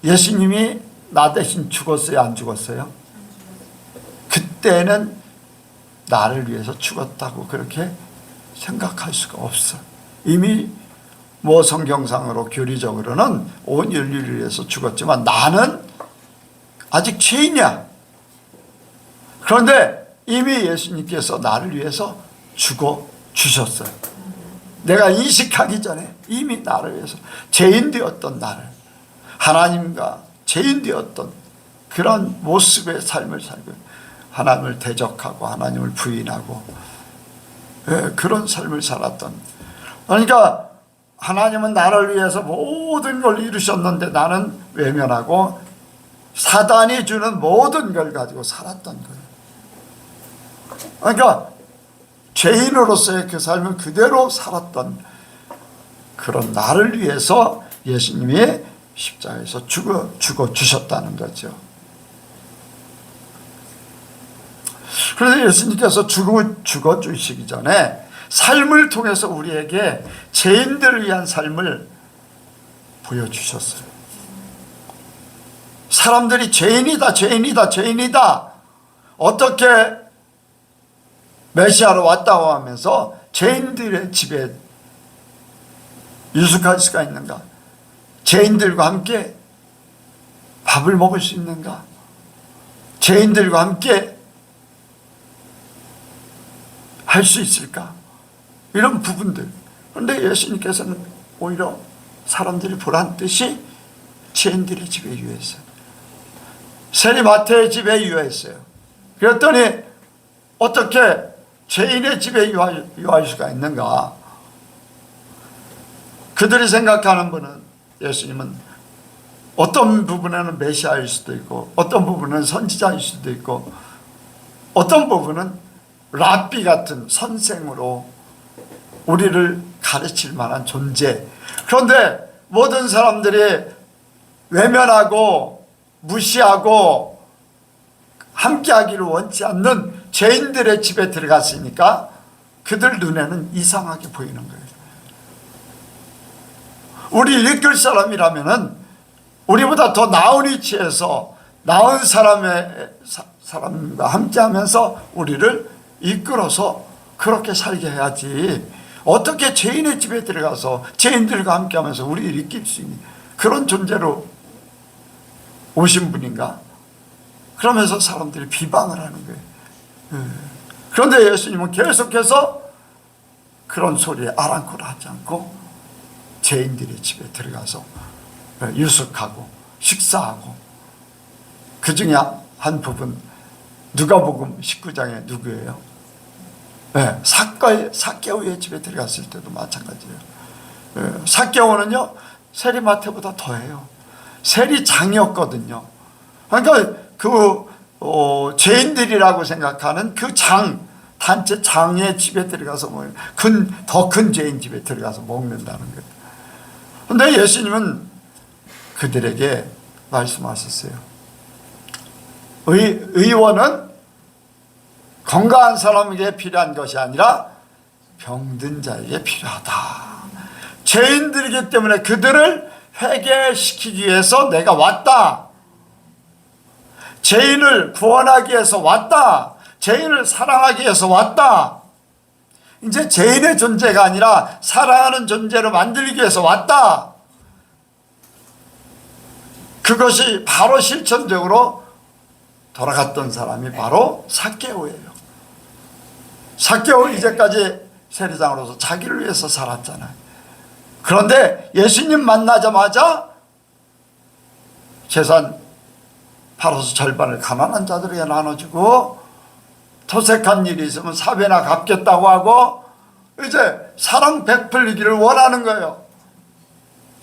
예수님이 나 대신 죽었어요, 안 죽었어요? 그때는 나를 위해서 죽었다고 그렇게 생각할 수가 없어. 이미 뭐 성경상으로 교리적으로는 온 인류를 위해서 죽었지만 나는 아직 죄인이야. 그런데 이미 예수님께서 나를 위해서 죽어 주셨어요. 내가 인식하기 전에 이미 나를 위해서 죄인 되었던 나를, 하나님과 죄인 되었던 그런 모습의 삶을 살고 하나님을 대적하고 하나님을 부인하고 그런 삶을 살았던, 그러니까 하나님은 나를 위해서 모든 걸 이루셨는데 나는 외면하고 사단이 주는 모든 걸 가지고 살았던 거예요. 그러니까 죄인으로서의 그 삶을 그대로 살았던 그런 나를 위해서 예수님이 십자가에서 죽어 주셨다는 거죠. 그래서 예수님께서 죽어 주시기 전에 삶을 통해서 우리에게 죄인들을 위한 삶을 보여주셨어요. 사람들이 죄인이다, 죄인이다, 죄인이다, 어떻게 메시아로 왔다고 하면서 죄인들의 집에 유숙할 수가 있는가? 죄인들과 함께 밥을 먹을 수 있는가? 죄인들과 함께 할 수 있을까? 이런 부분들. 그런데 예수님께서는 오히려 사람들이 보란 듯이 죄인들의 집에 유했어요. 세리마태의 집에 유했어요. 그랬더니 어떻게 죄인의 집에 유할 수가 있는가? 그들이 생각하는 분은, 예수님은 어떤 부분에는 메시아일 수도 있고 어떤 부분은 선지자일 수도 있고 어떤 부분은 랍비 같은 선생으로 우리를 가르칠 만한 존재. 그런데 모든 사람들이 외면하고 무시하고 함께하기를 원치 않는 죄인들의 집에 들어갔으니까 그들 눈에는 이상하게 보이는 거예요. 우리 이끌 사람이라면은 우리보다 더 나은 위치에서 나은 사람과 함께하면서 우리를 이끌어서 그렇게 살게 해야지, 어떻게 죄인의 집에 들어가서 죄인들과 함께하면서 우리를 이끌 수 있는 그런 존재로 오신 분인가? 그러면서 사람들이 비방을 하는 거예요. 그런데 예수님은 계속해서 그런 소리에 아랑곳 하지 않고 죄인들의 집에 들어가서 유숙하고 식사하고, 그 중에 한 부분 누가복음 19장에 누구예요? 네, 삭개오의 집에 들어갔을 때도 마찬가지예요. 삭개오는요 세리마태보다 더해요. 세리장이었거든요. 그러니까 죄인들이라고 생각하는 그 단체 장의 집에 들어가서 더 큰 죄인 집에 들어가서 먹는다는 거예요. 그런데 예수님은 그들에게 말씀하셨어요. 의원은 건강한 사람에게 필요한 것이 아니라 병든 자에게 필요하다. 죄인들이기 때문에 그들을 회개시키기 위해서 내가 왔다. 죄인을 구원하기 위해서 왔다. 죄인을 사랑하기 위해서 왔다. 이제 죄인의 존재가 아니라 사랑하는 존재로 만들기 위해서 왔다. 그것이 바로 실천적으로 돌아갔던 사람이 바로 삭개오예요. 삭개오는 이제까지 세리장으로서 자기를 위해서 살았잖아요. 그런데 예수님 만나자마자 재산 팔아서 절반을 가난한 자들에게 나눠주고, 토색한 일이 있으면 4배나 갚겠다고 하고, 이제 사랑 베풀기를 원하는 거예요.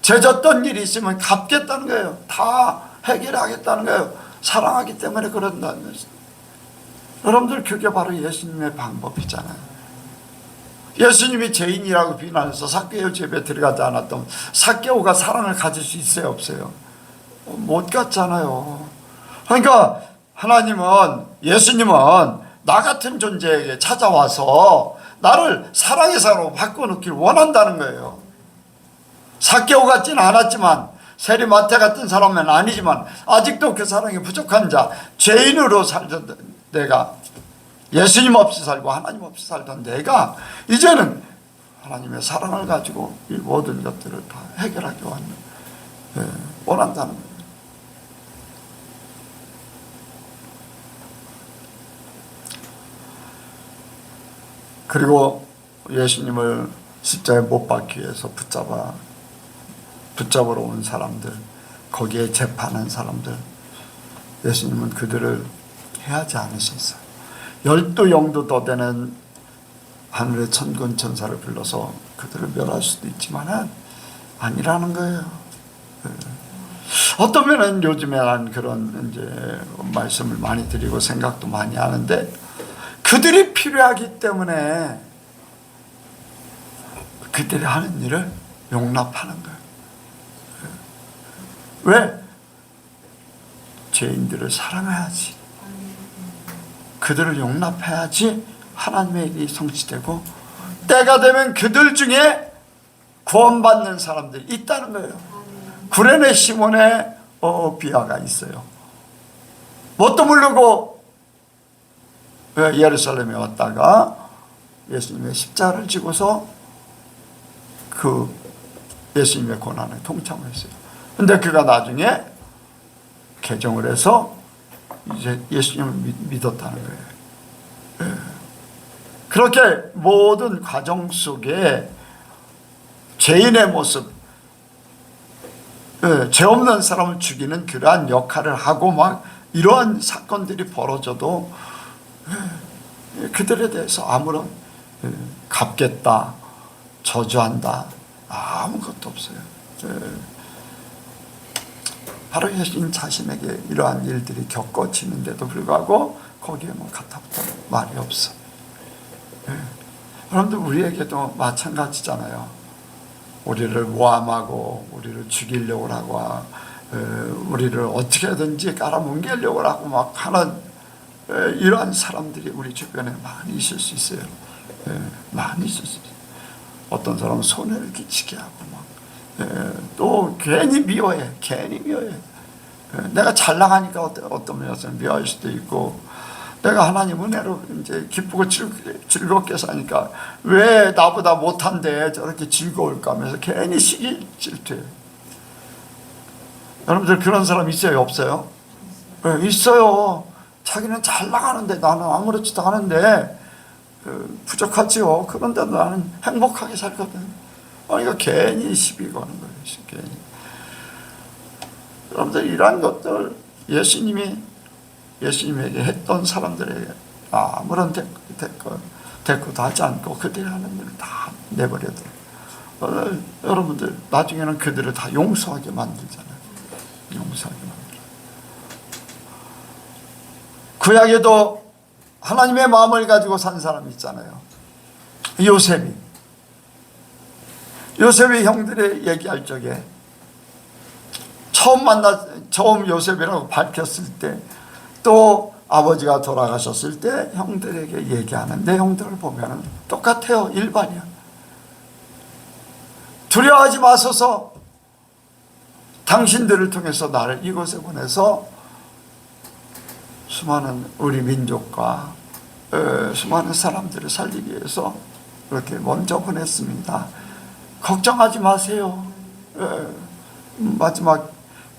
죄졌던 일이 있으면 갚겠다는 거예요. 다 해결하겠다는 거예요. 사랑하기 때문에 그런다는 거죠. 여러분들, 그게 바로 예수님의 방법이잖아요. 예수님이 죄인이라고 비난해서 삭개오 집에 들어가지 않았던 삭개오가 사랑을 가질 수 있어요, 없어요? 못 갔잖아요. 그러니까 하나님은, 예수님은 나 같은 존재에게 찾아와서 나를 사랑의 사람으로 바꿔놓기를 원한다는 거예요. 삭개오 같지는 않았지만, 세리마태 같은 사람은 아니지만 아직도 그 사랑이 부족한 자, 죄인으로 살던 내가, 예수님 없이 살고 하나님 없이 살던 내가 이제는 하나님의 사랑을 가지고 이 모든 것들을 다 해결하기 원한다는 거예요. 그리고 예수님을 십자가에 못 박기 위해서 붙잡으러 온 사람들, 거기에 재판한 사람들, 예수님은 그들을 해하지 않으셨어요. 12영도 더 되는 하늘의 천군 천사를 불러서 그들을 멸할 수도 있지만 아니라는 거예요. 어떤 면은 요즘에 난 그런 이제 말씀을 많이 드리고 생각도 많이 하는데, 그들이 필요하기 때문에 그들이 하는 일을 용납하는 거예요. 왜? 죄인들을 사랑해야지, 그들을 용납해야지 하나님의 일이 성취되고, 때가 되면 그들 중에 구원받는 사람들이 있다는 거예요. 구레네 시몬의 비하가 있어요. 뭣도 모르고 예루살렘에 왔다가 예수님의 십자가를 지고서 그 예수님의 고난에 동참했어요. 근데 그가 나중에 개종을 해서 이제 예수님을 믿었다는 거예요. 그렇게 모든 과정 속에 죄인의 모습, 죄 없는 사람을 죽이는 그러한 역할을 하고 막 이러한 사건들이 벌어져도 그들에 대해서 아무런 갚겠다, 저주한다, 아무것도 없어요. 바로 예수님 자신에게 이러한 일들이 겪어지는데도 불구하고 거기에 뭐 가타부터 말이 없어. 여러분들, 우리에게도 마찬가지잖아요. 우리를 모함하고 우리를 죽이려고 하고 우리를 어떻게든지 깔아뭉개려고 하고 막 하는 이러한 사람들이 우리 주변에 많이 있을 수 있어요. 많이 있을 수 있어요. 어떤 사람은 손해를 끼치게 하고 막 또 괜히 미워해. 내가 잘 나가니까 어떤 면에서는 미워할 수도 있고, 내가 하나님 은혜로 이제 기쁘고 즐겁게 사니까 왜 나보다 못한데 저렇게 즐거울까 하면서 괜히 시기 질투해요. 여러분들, 그런 사람 있어요, 없어요? 있어요. 자기는 잘 나가는데 나는 아무렇지도 않은데 부족하지요. 그런데 나는 행복하게 살거든. 그러니까 괜히 시비 거는 거예요. 괜히. 여러분들, 이러한 것들 예수님에게 했던 사람들에게 아무런 대꾸도 하지 않고 그들이 하는 일을 다 내버려둬요. 여러분들, 나중에는 그들을 다 용서하게 만들잖아요. 용서하게 만들어요. 구약에도 하나님의 마음을 가지고 산 사람이 있잖아요. 요셉이 형들의 얘기할 적에 처음 요셉이라고 밝혔을 때, 또 아버지가 돌아가셨을 때 형들에게 얘기하는 내용들을 보면 똑같아요. 일반이야. 두려워하지 마소서. 당신들을 통해서 나를 이곳에 보내서 수많은 우리 민족과 수많은 사람들을 살리기 위해서 그렇게 먼저 보냈습니다. 걱정하지 마세요. 마지막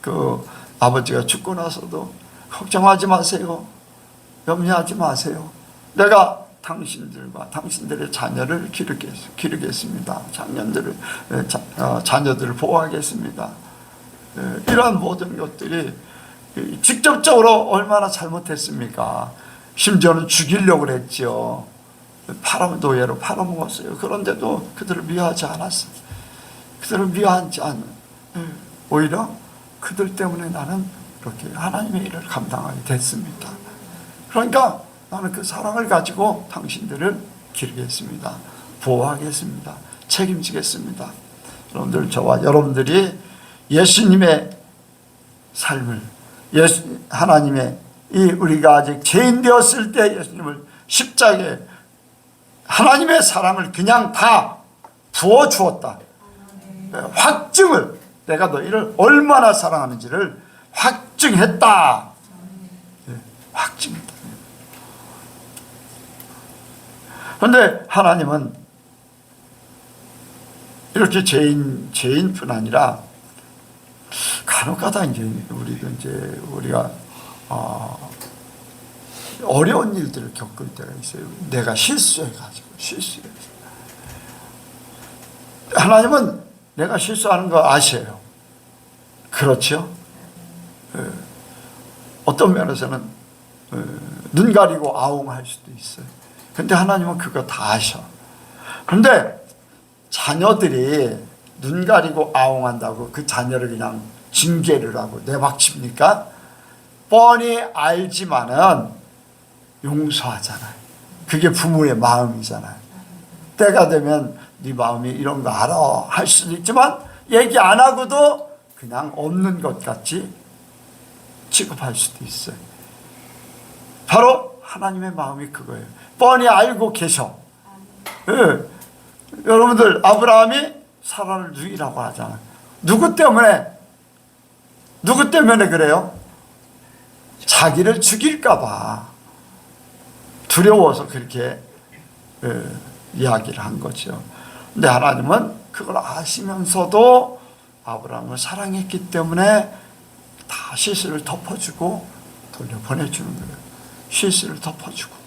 그 아버지가 죽고 나서도 걱정하지 마세요. 염려하지 마세요. 내가 당신들과 당신들의 자녀를 기르겠습니다. 자녀들을 보호하겠습니다. 이러한 모든 것들이 직접적으로 얼마나 잘못했습니까? 심지어는 죽이려고 했죠. 노예로 팔아먹었어요. 그런데도 그들을 미워하지 않았어요. 그들을 미워하지 않은, 오히려 그들 때문에 나는 이렇게 하나님의 일을 감당하게 됐습니다. 그러니까 나는 그 사랑을 가지고 당신들을 기르겠습니다. 보호하겠습니다. 책임지겠습니다. 여러분들, 저와 여러분들이 예수님의 삶을, 하나님의 우리가 아직 죄인 되었을 때 예수님을 십자가에 하나님의 사랑을 그냥 다 부어주었다. 확증을, 내가 너희를 얼마나 사랑하는지를 확증했다. 확증했다. 그런데 하나님은 이렇게 죄인뿐 아니라 간혹가다 우리가 어려운 일들을 겪을 때가 있어요. 내가 실수해가지고. 하나님은 내가 실수하는 거 아셔요. 그렇죠? 어떤 면에서는 눈 가리고 아웅할 수도 있어요. 근데 하나님은 그거 다 아셔. 그런데 자녀들이 눈 가리고 아웅한다고 그 자녀를 그냥 징계를 하고 내박칩니까? 뻔히 알지만은 용서하잖아요. 그게 부모의 마음이잖아요. 때가 되면 네 마음이 이런 거 알아 할 수도 있지만 얘기 안 하고도 그냥 없는 것 같이 취급할 수도 있어요. 바로 하나님의 마음이 그거예요. 뻔히 알고 계셔. 여러분들, 아브라함이 사라를 누이라고 하잖아요. 누구 때문에 그래요? 자기를 죽일까 봐 두려워서 그렇게 이야기를 한 거죠. 근데 하나님은 그걸 아시면서도 아브라함을 사랑했기 때문에 다 실수를 덮어주고 돌려보내주는 거예요. 실수를 덮어주고.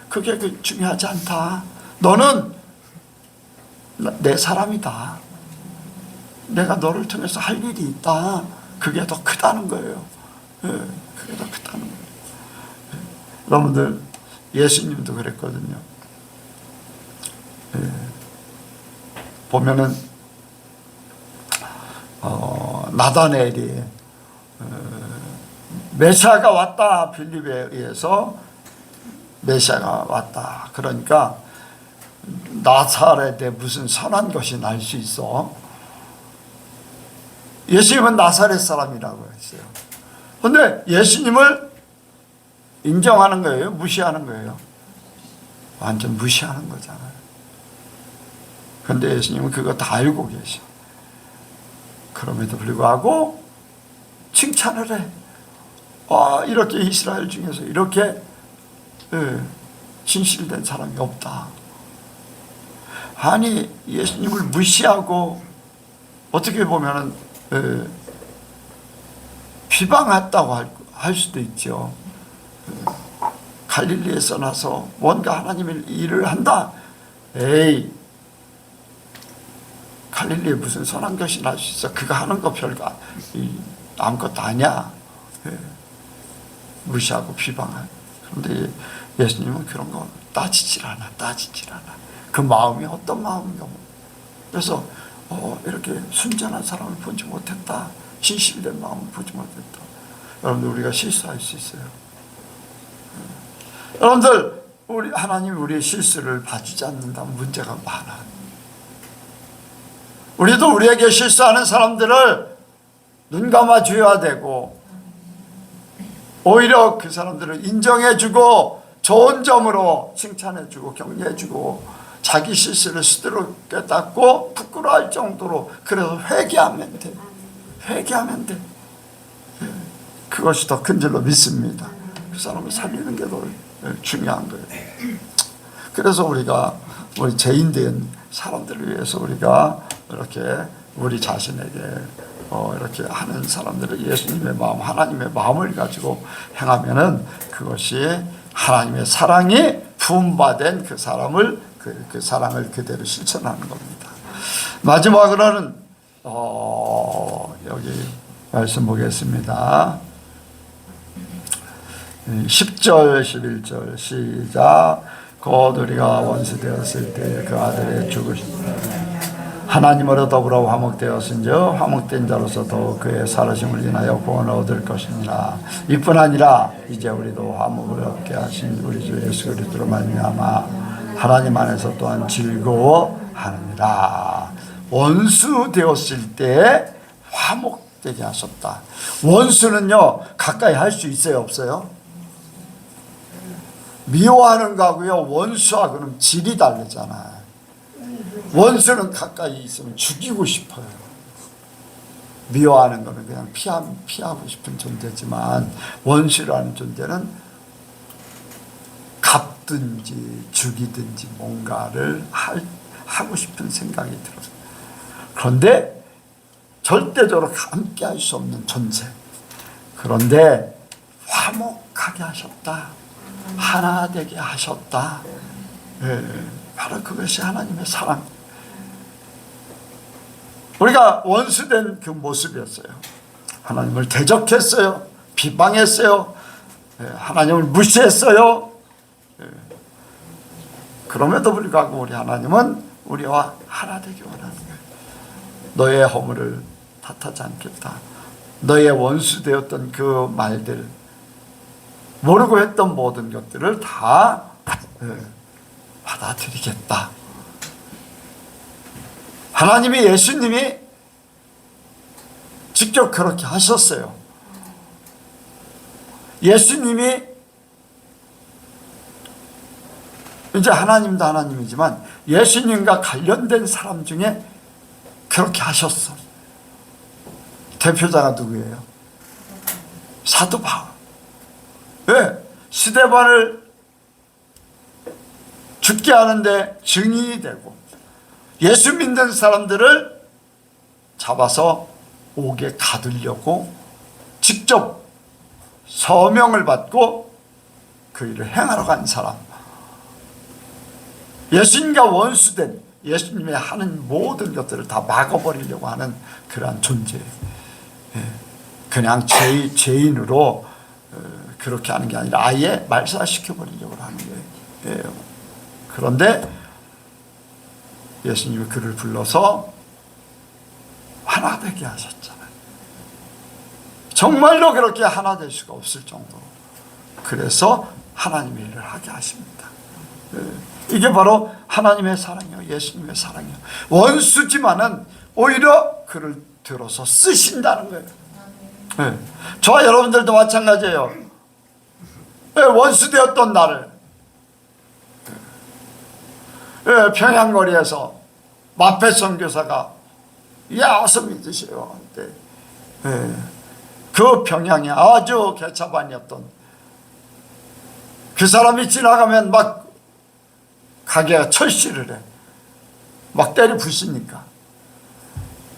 그게 중요하지 않다. 너는 내 사람이다. 내가 너를 통해서 할 일이 있다. 그게 더 크다는 거예요. 그게 더 크다는 거예요. 여러분들, 예수님도 그랬거든요. 보면은 나다나엘이 메시아가 왔다, 빌립에 의해서 메시아가 왔다. 그러니까 나사렛에 무슨 선한 것이 날 수 있어? 예수님은 나사렛 사람이라고 했어요. 그런데 예수님을 인정하는 거예요? 무시하는 거예요? 완전 무시하는 거잖아요. 그런데 예수님은 그거 다 알고 계셔. 그럼에도 불구하고 칭찬을 해. 이렇게 이스라엘 중에서 이렇게 진실된 사람이 없다. 아니, 예수님을 무시하고 어떻게 보면은 비방했다고 할 수도 있죠. 갈릴리에서 나서 뭔가 하나님의 일을 한다. 에이, 갈릴리에 무슨 선한 것이 날 수 있어? 그거 하는 거 별거 아무것도 아니야. 무시하고 비방한. 그런데 예수님은 그런 거 따지질 않아. 그 마음이 어떤 마음인가. 그래서 이렇게 순전한 사람을 보지 못했다. 진실된 마음을 보지 못했다. 여러분들, 우리가 실수할 수 있어요. 여러분들, 하나님이 우리의 실수를 봐주지 않는다면 문제가 많아. 우리도 우리에게 실수하는 사람들을 눈 감아줘야 되고, 오히려 그 사람들을 인정해주고 좋은 점으로 칭찬해주고 격려해주고 자기 실수를 스스로 깨닫고 부끄러워할 정도로, 그래서 회개하면 돼. 그것이 더 큰 줄로 믿습니다. 그 사람을 살리는 게 더 중요한 거예요. 그래서 우리가 우리 죄인된 사람들을 위해서 우리가 이렇게 우리 자신에게 이렇게 하는 사람들을 예수님의 마음, 하나님의 마음을 가지고 행하면은 그것이 하나님의 사랑이 부음받은 그 사람을 그 사랑을 그대로 실천하는 겁니다. 마지막으로는 여기 말씀 보겠습니다. 10절 11절 시작. 곧 우리가 원수 되었을 때 그 아들의 죽으심 하나님으로 더불어 화목되었은즉 화목된 자로서 더욱 그의 살으심을 인하여 구원을 얻을 것이니라. 이뿐 아니라 이제 우리도 화목을 얻게 하신 우리 주 예수 그리스도로 말미암아 하나님 안에서 또한 즐거워하느니라. 원수 되었을 때 화목되게 하셨다. 원수는요 가까이 할 수 있어요 없어요? 미워하는 거하고요 원수하고는 질이 다르잖아요. 원수는 가까이 있으면 죽이고 싶어요. 미워하는 거는 그냥 피하고 싶은 존재지만 원수라는 존재는 갚든지 죽이든지 뭔가를 하고 싶은 생각이 들어요. 그런데 절대적으로 함께 할 수 없는 존재. 그런데 화목하게 하셨다. 하나 되게 하셨다. 바로 그것이 하나님의 사랑. 우리가 원수된 그 모습이었어요. 하나님을 대적했어요. 비방했어요. 하나님을 무시했어요. 그럼에도 불구하고 우리 하나님은 우리와 하나 되기 원하는 거예요. 너의 허물을 탓하지 않겠다. 너의 원수 되었던 그 말들, 모르고 했던 모든 것들을 다 받아들이겠다. 하나님이 예수님이 직접 그렇게 하셨어요. 예수님이 이제 하나님도 하나님이지만 예수님과 관련된 사람 중에 그렇게 하셨어. 대표자가 누구예요? 사도 바울. 왜? 스데반을 죽게 하는데 증인이 되고 예수 믿는 사람들을 잡아서 옥에 가두려고 직접 서명을 받고 그 일을 행하러 간 사람. 예수님과 원수된 예수님의 하는 모든 것들을 다 막아버리려고 하는 그러한 존재. 그냥 죄인으로 그렇게 하는 게 아니라 아예 말살시켜버리려고 하는 거예요. 그런데 예수님이 그를 불러서 하나 되게 하셨잖아요. 정말로 그렇게 하나 될 수가 없을 정도로. 그래서 하나님의 일을 하게 하십니다. 이게 바로 하나님의 사랑이요, 예수님의 사랑이요. 원수지만은 오히려 그를 들어서 쓰신다는 거예요. 저와 여러분들도 마찬가지예요. 원수 되었던 나를 평양거리에서 마페 선교사가 와서 믿으세요. 그 평양에 아주 개차반이었던 그 사람이 지나가면 막 가게가 철시를 해. 막 때려 부시니까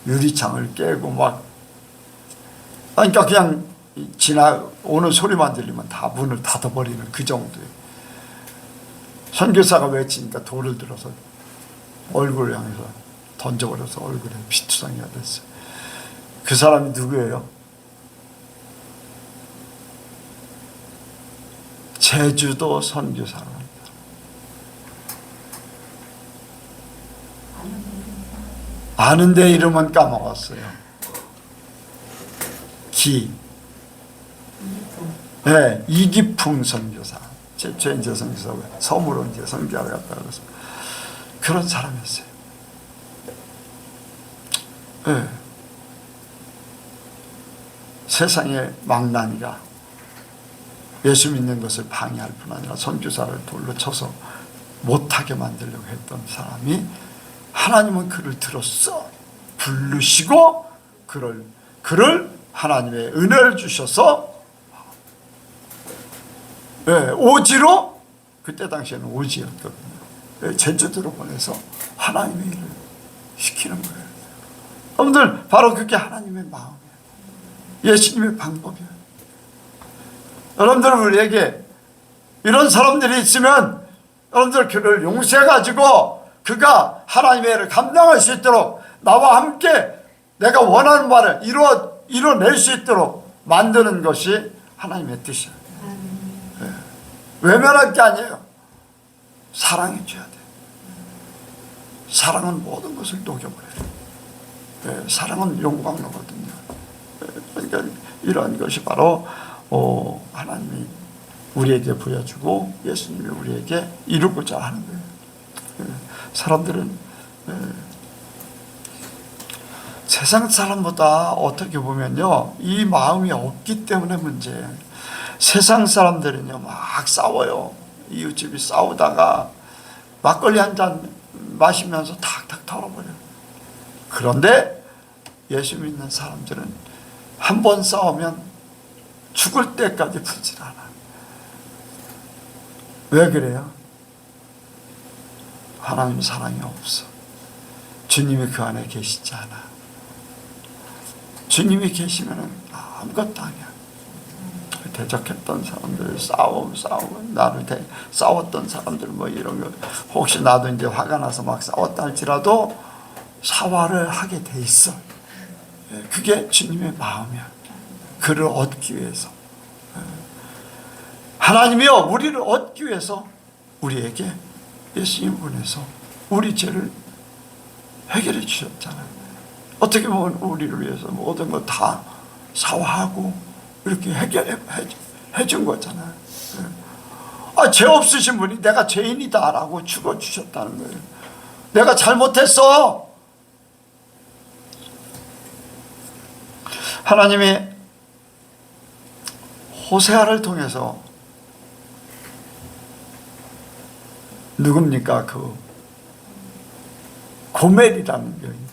유리창을 깨고 막, 그러니까 그냥 지나오는 소리만 들리면 다 문을 닫아버리는 그 정도예요. 선교사가 외치니까 돌을 들어서 얼굴을 향해서 던져버려서 얼굴에 피투성이가 됐어요. 그 사람이 누구예요? 제주도 선교사로. 아는데 이름은 까먹었어요. 이기풍 선교사. 최인재 선교사가 섬으로 이제 선교하러 갔다 그래서 그런 사람이었어요. 세상의 망나니가 예수 믿는 것을 방해할 뿐 아니라 선교사를 돌로 쳐서 못하게 만들려고 했던 사람이 하나님은 그를 들었어 부르시고 그를 하나님의 은혜를 주셔서 오지로, 그때 당시에는 오지였거든요. 제주도로 보내서 하나님의 일을 시키는 거예요. 여러분들 바로 그게 하나님의 마음이에요. 예수님의 방법이에요. 여러분들은 우리에게 이런 사람들이 있으면 여러분들 그를 용서해가지고 그가 하나님의 일을 감당할 수 있도록 나와 함께 내가 원하는 바를 이뤄낼 수 있도록 만드는 것이 하나님의 뜻이에요. 네. 외면할 게 아니에요. 사랑해 줘야 돼. 사랑은 모든 것을 녹여버려요. 네. 사랑은 용광로거든요. 네. 그러니까 이런 것이 바로 하나님이 우리에게 보여주고 예수님이 우리에게 이루고자 하는 거예요. 네. 사람들은 세상 사람보다 어떻게 보면요, 이 마음이 없기 때문에 문제예요. 세상 사람들은요 막 싸워요. 이웃집이 싸우다가 막걸리 한 잔 마시면서 탁탁 털어버려요. 그런데 예수 믿는 사람들은 한 번 싸우면 죽을 때까지 풀질 않아. 왜 그래요? 하나님 사랑이 없어. 주님이 그 안에 계시지 않아. 주님이 계시면 아무것도 아니야. 대적했던 사람들, 싸우고 나를 싸웠던 사람들 뭐 이런 거, 혹시 나도 이제 화가 나서 막 싸웠다 할지라도 사과를 하게 돼 있어. 그게 주님의 마음이야. 그를 얻기 위해서. 하나님이요, 우리를 얻기 위해서 우리에게 예수님 보내서 우리 죄를 해결해 주셨잖아요. 어떻게 보면 우리를 위해서 모든 거 다 사화하고 이렇게 해결해 준 거잖아요. 죄 없으신 분이 내가 죄인이다라고 죽어주셨다는 거예요. 내가 잘못했어. 하나님이 호세아를 통해서 누굽니까? 그 고멜이라는 여인,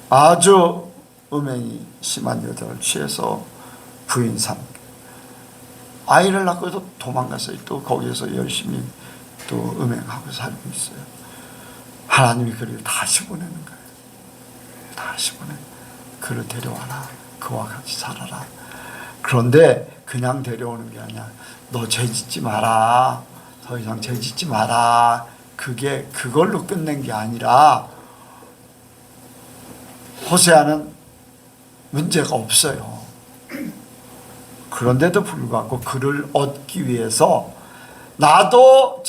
아주 음행이 심한 여자를 취해서 부인 삼, 아이를 낳고도 도망가서 또 거기에서 열심히 또 음행하고 살고 있어요. 하나님이 그를 다시 보내는 거예요. 다시 보내. 그를 데려와라. 그와 같이 살아라. 그런데 그냥 데려오는 게 아니야. 너 죄 짓지 마라. 더 이상 죄 짓지 마라. 그게 그걸로 끝낸 게 아니라, 호세아는 문제가 없어요. 그런데도 불구하고 그를 얻기 위해서 나도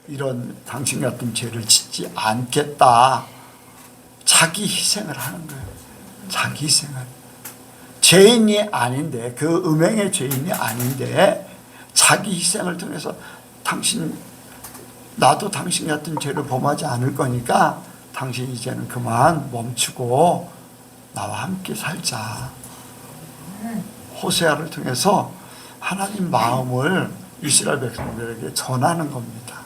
이런 당신 같은 죄를 짓지 않겠다. 자기 희생을 하는 거예요. 자기 희생을. 죄인이 아닌데, 그 음행의 죄인이 아닌데 자기 희생을 통해서 나도 당신 같은 죄를 범하지 않을 거니까 당신 이제는 그만 멈추고 나와 함께 살자. 호세아를 통해서 하나님 마음을 이스라엘 백성들에게 전하는 겁니다.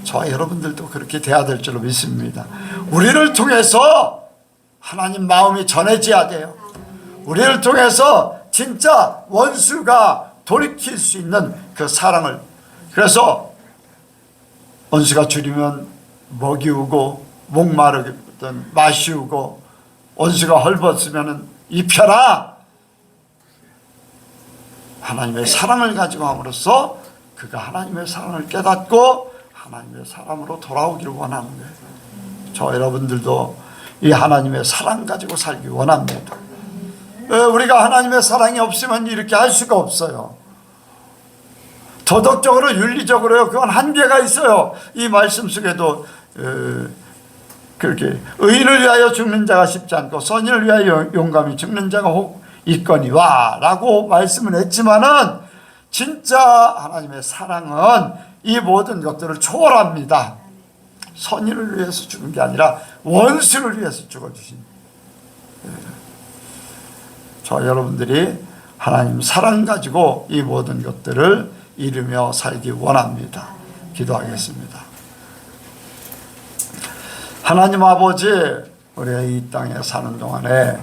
저와 여러분들도 그렇게 돼야 될 줄로 믿습니다. 우리를 통해서 하나님 마음이 전해져야 돼요. 우리를 통해서 진짜 원수가 돌이킬 수 있는 그 사랑을, 그래서 원수가 줄이면 먹이우고 목마르거든 마시우고, 원수가 헐벗으면 입혀라. 하나님의 사랑을 가지고 함으로써 그가 하나님의 사랑을 깨닫고 하나님의 사람으로 돌아오기를 원하는 거예요. 저 여러분들도 이 하나님의 사랑 가지고 살기 원합니다. 우리가 하나님의 사랑이 없으면 이렇게 할 수가 없어요. 도덕적으로 윤리적으로요, 그건 한계가 있어요. 이 말씀 속에도 그렇게 의인을 위하여 죽는 자가 쉽지 않고 선인을 위하여 용감히 죽는 자가 혹 있거니와 라고 말씀을 했지만은, 진짜 하나님의 사랑은 이 모든 것들을 초월합니다. 선인을 위해서 죽은 게 아니라 원수를 위해서 죽어주신. 저 여러분들이 하나님 사랑 가지고 이 모든 것들을 이루며 살기 원합니다. 기도하겠습니다. 하나님 아버지, 우리가 이 땅에 사는 동안에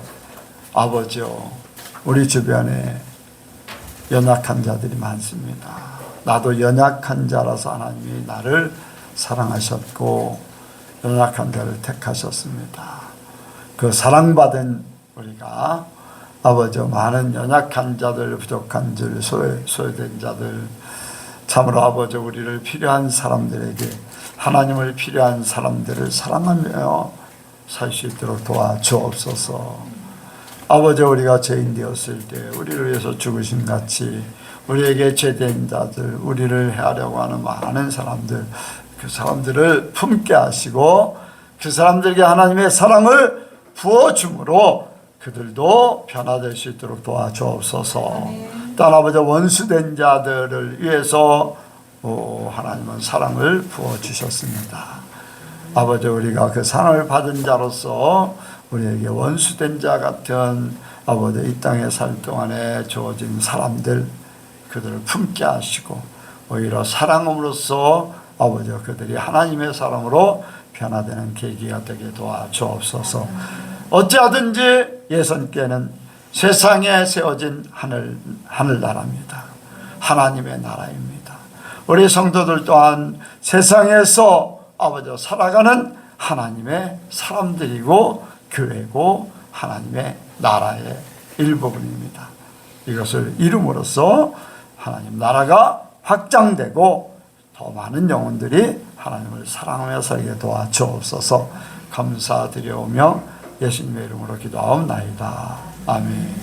아버지요, 우리 주변에 연약한 자들이 많습니다. 나도 연약한 자라서 하나님이 나를 사랑하셨고 연약한 자를 택하셨습니다. 그 사랑받은 우리가 아버지 많은 연약한 자들, 부족한 자들, 소외된 자들, 참으로 아버지 우리를 필요한 사람들에게 하나님을 필요한 사람들을 사랑하며 살 수 있도록 도와주옵소서. 아버지 우리가 죄인 되었을 때 우리를 위해서 죽으신 같이 우리에게 죄된 자들, 우리를 해하려고 하는 많은 사람들, 그 사람들을 품게 하시고 그 사람들에게 하나님의 사랑을 부어줌으로 그들도 변화될 수 있도록 도와주옵소서. 또한 아버지 원수된 자들을 위해서 하나님은 사랑을 부어주셨습니다. 아버지 우리가 그 사랑을 받은 자로서 우리에게 원수된 자 같은 아버지 이 땅에 살 동안에 주어진 사람들 그들을 품게 하시고 오히려 사랑함으로써 아버지 그들이 하나님의 사랑으로 변화되는 계기가 되게 도와주옵소서. 어찌하든지 예수님께는 세상에 세워진 하늘나라입니다. 하나님의 나라입니다. 우리 성도들 또한 세상에서 아버지 살아가는 하나님의 사람들이고 교회고 하나님의 나라의 일부분입니다. 이것을 이름으로써 하나님 나라가 확장되고 더 많은 영혼들이 하나님을 사랑하며 살게 도와주옵소서. 감사드리오며 예수님의 이름으로 기도하옵나이다. 아멘.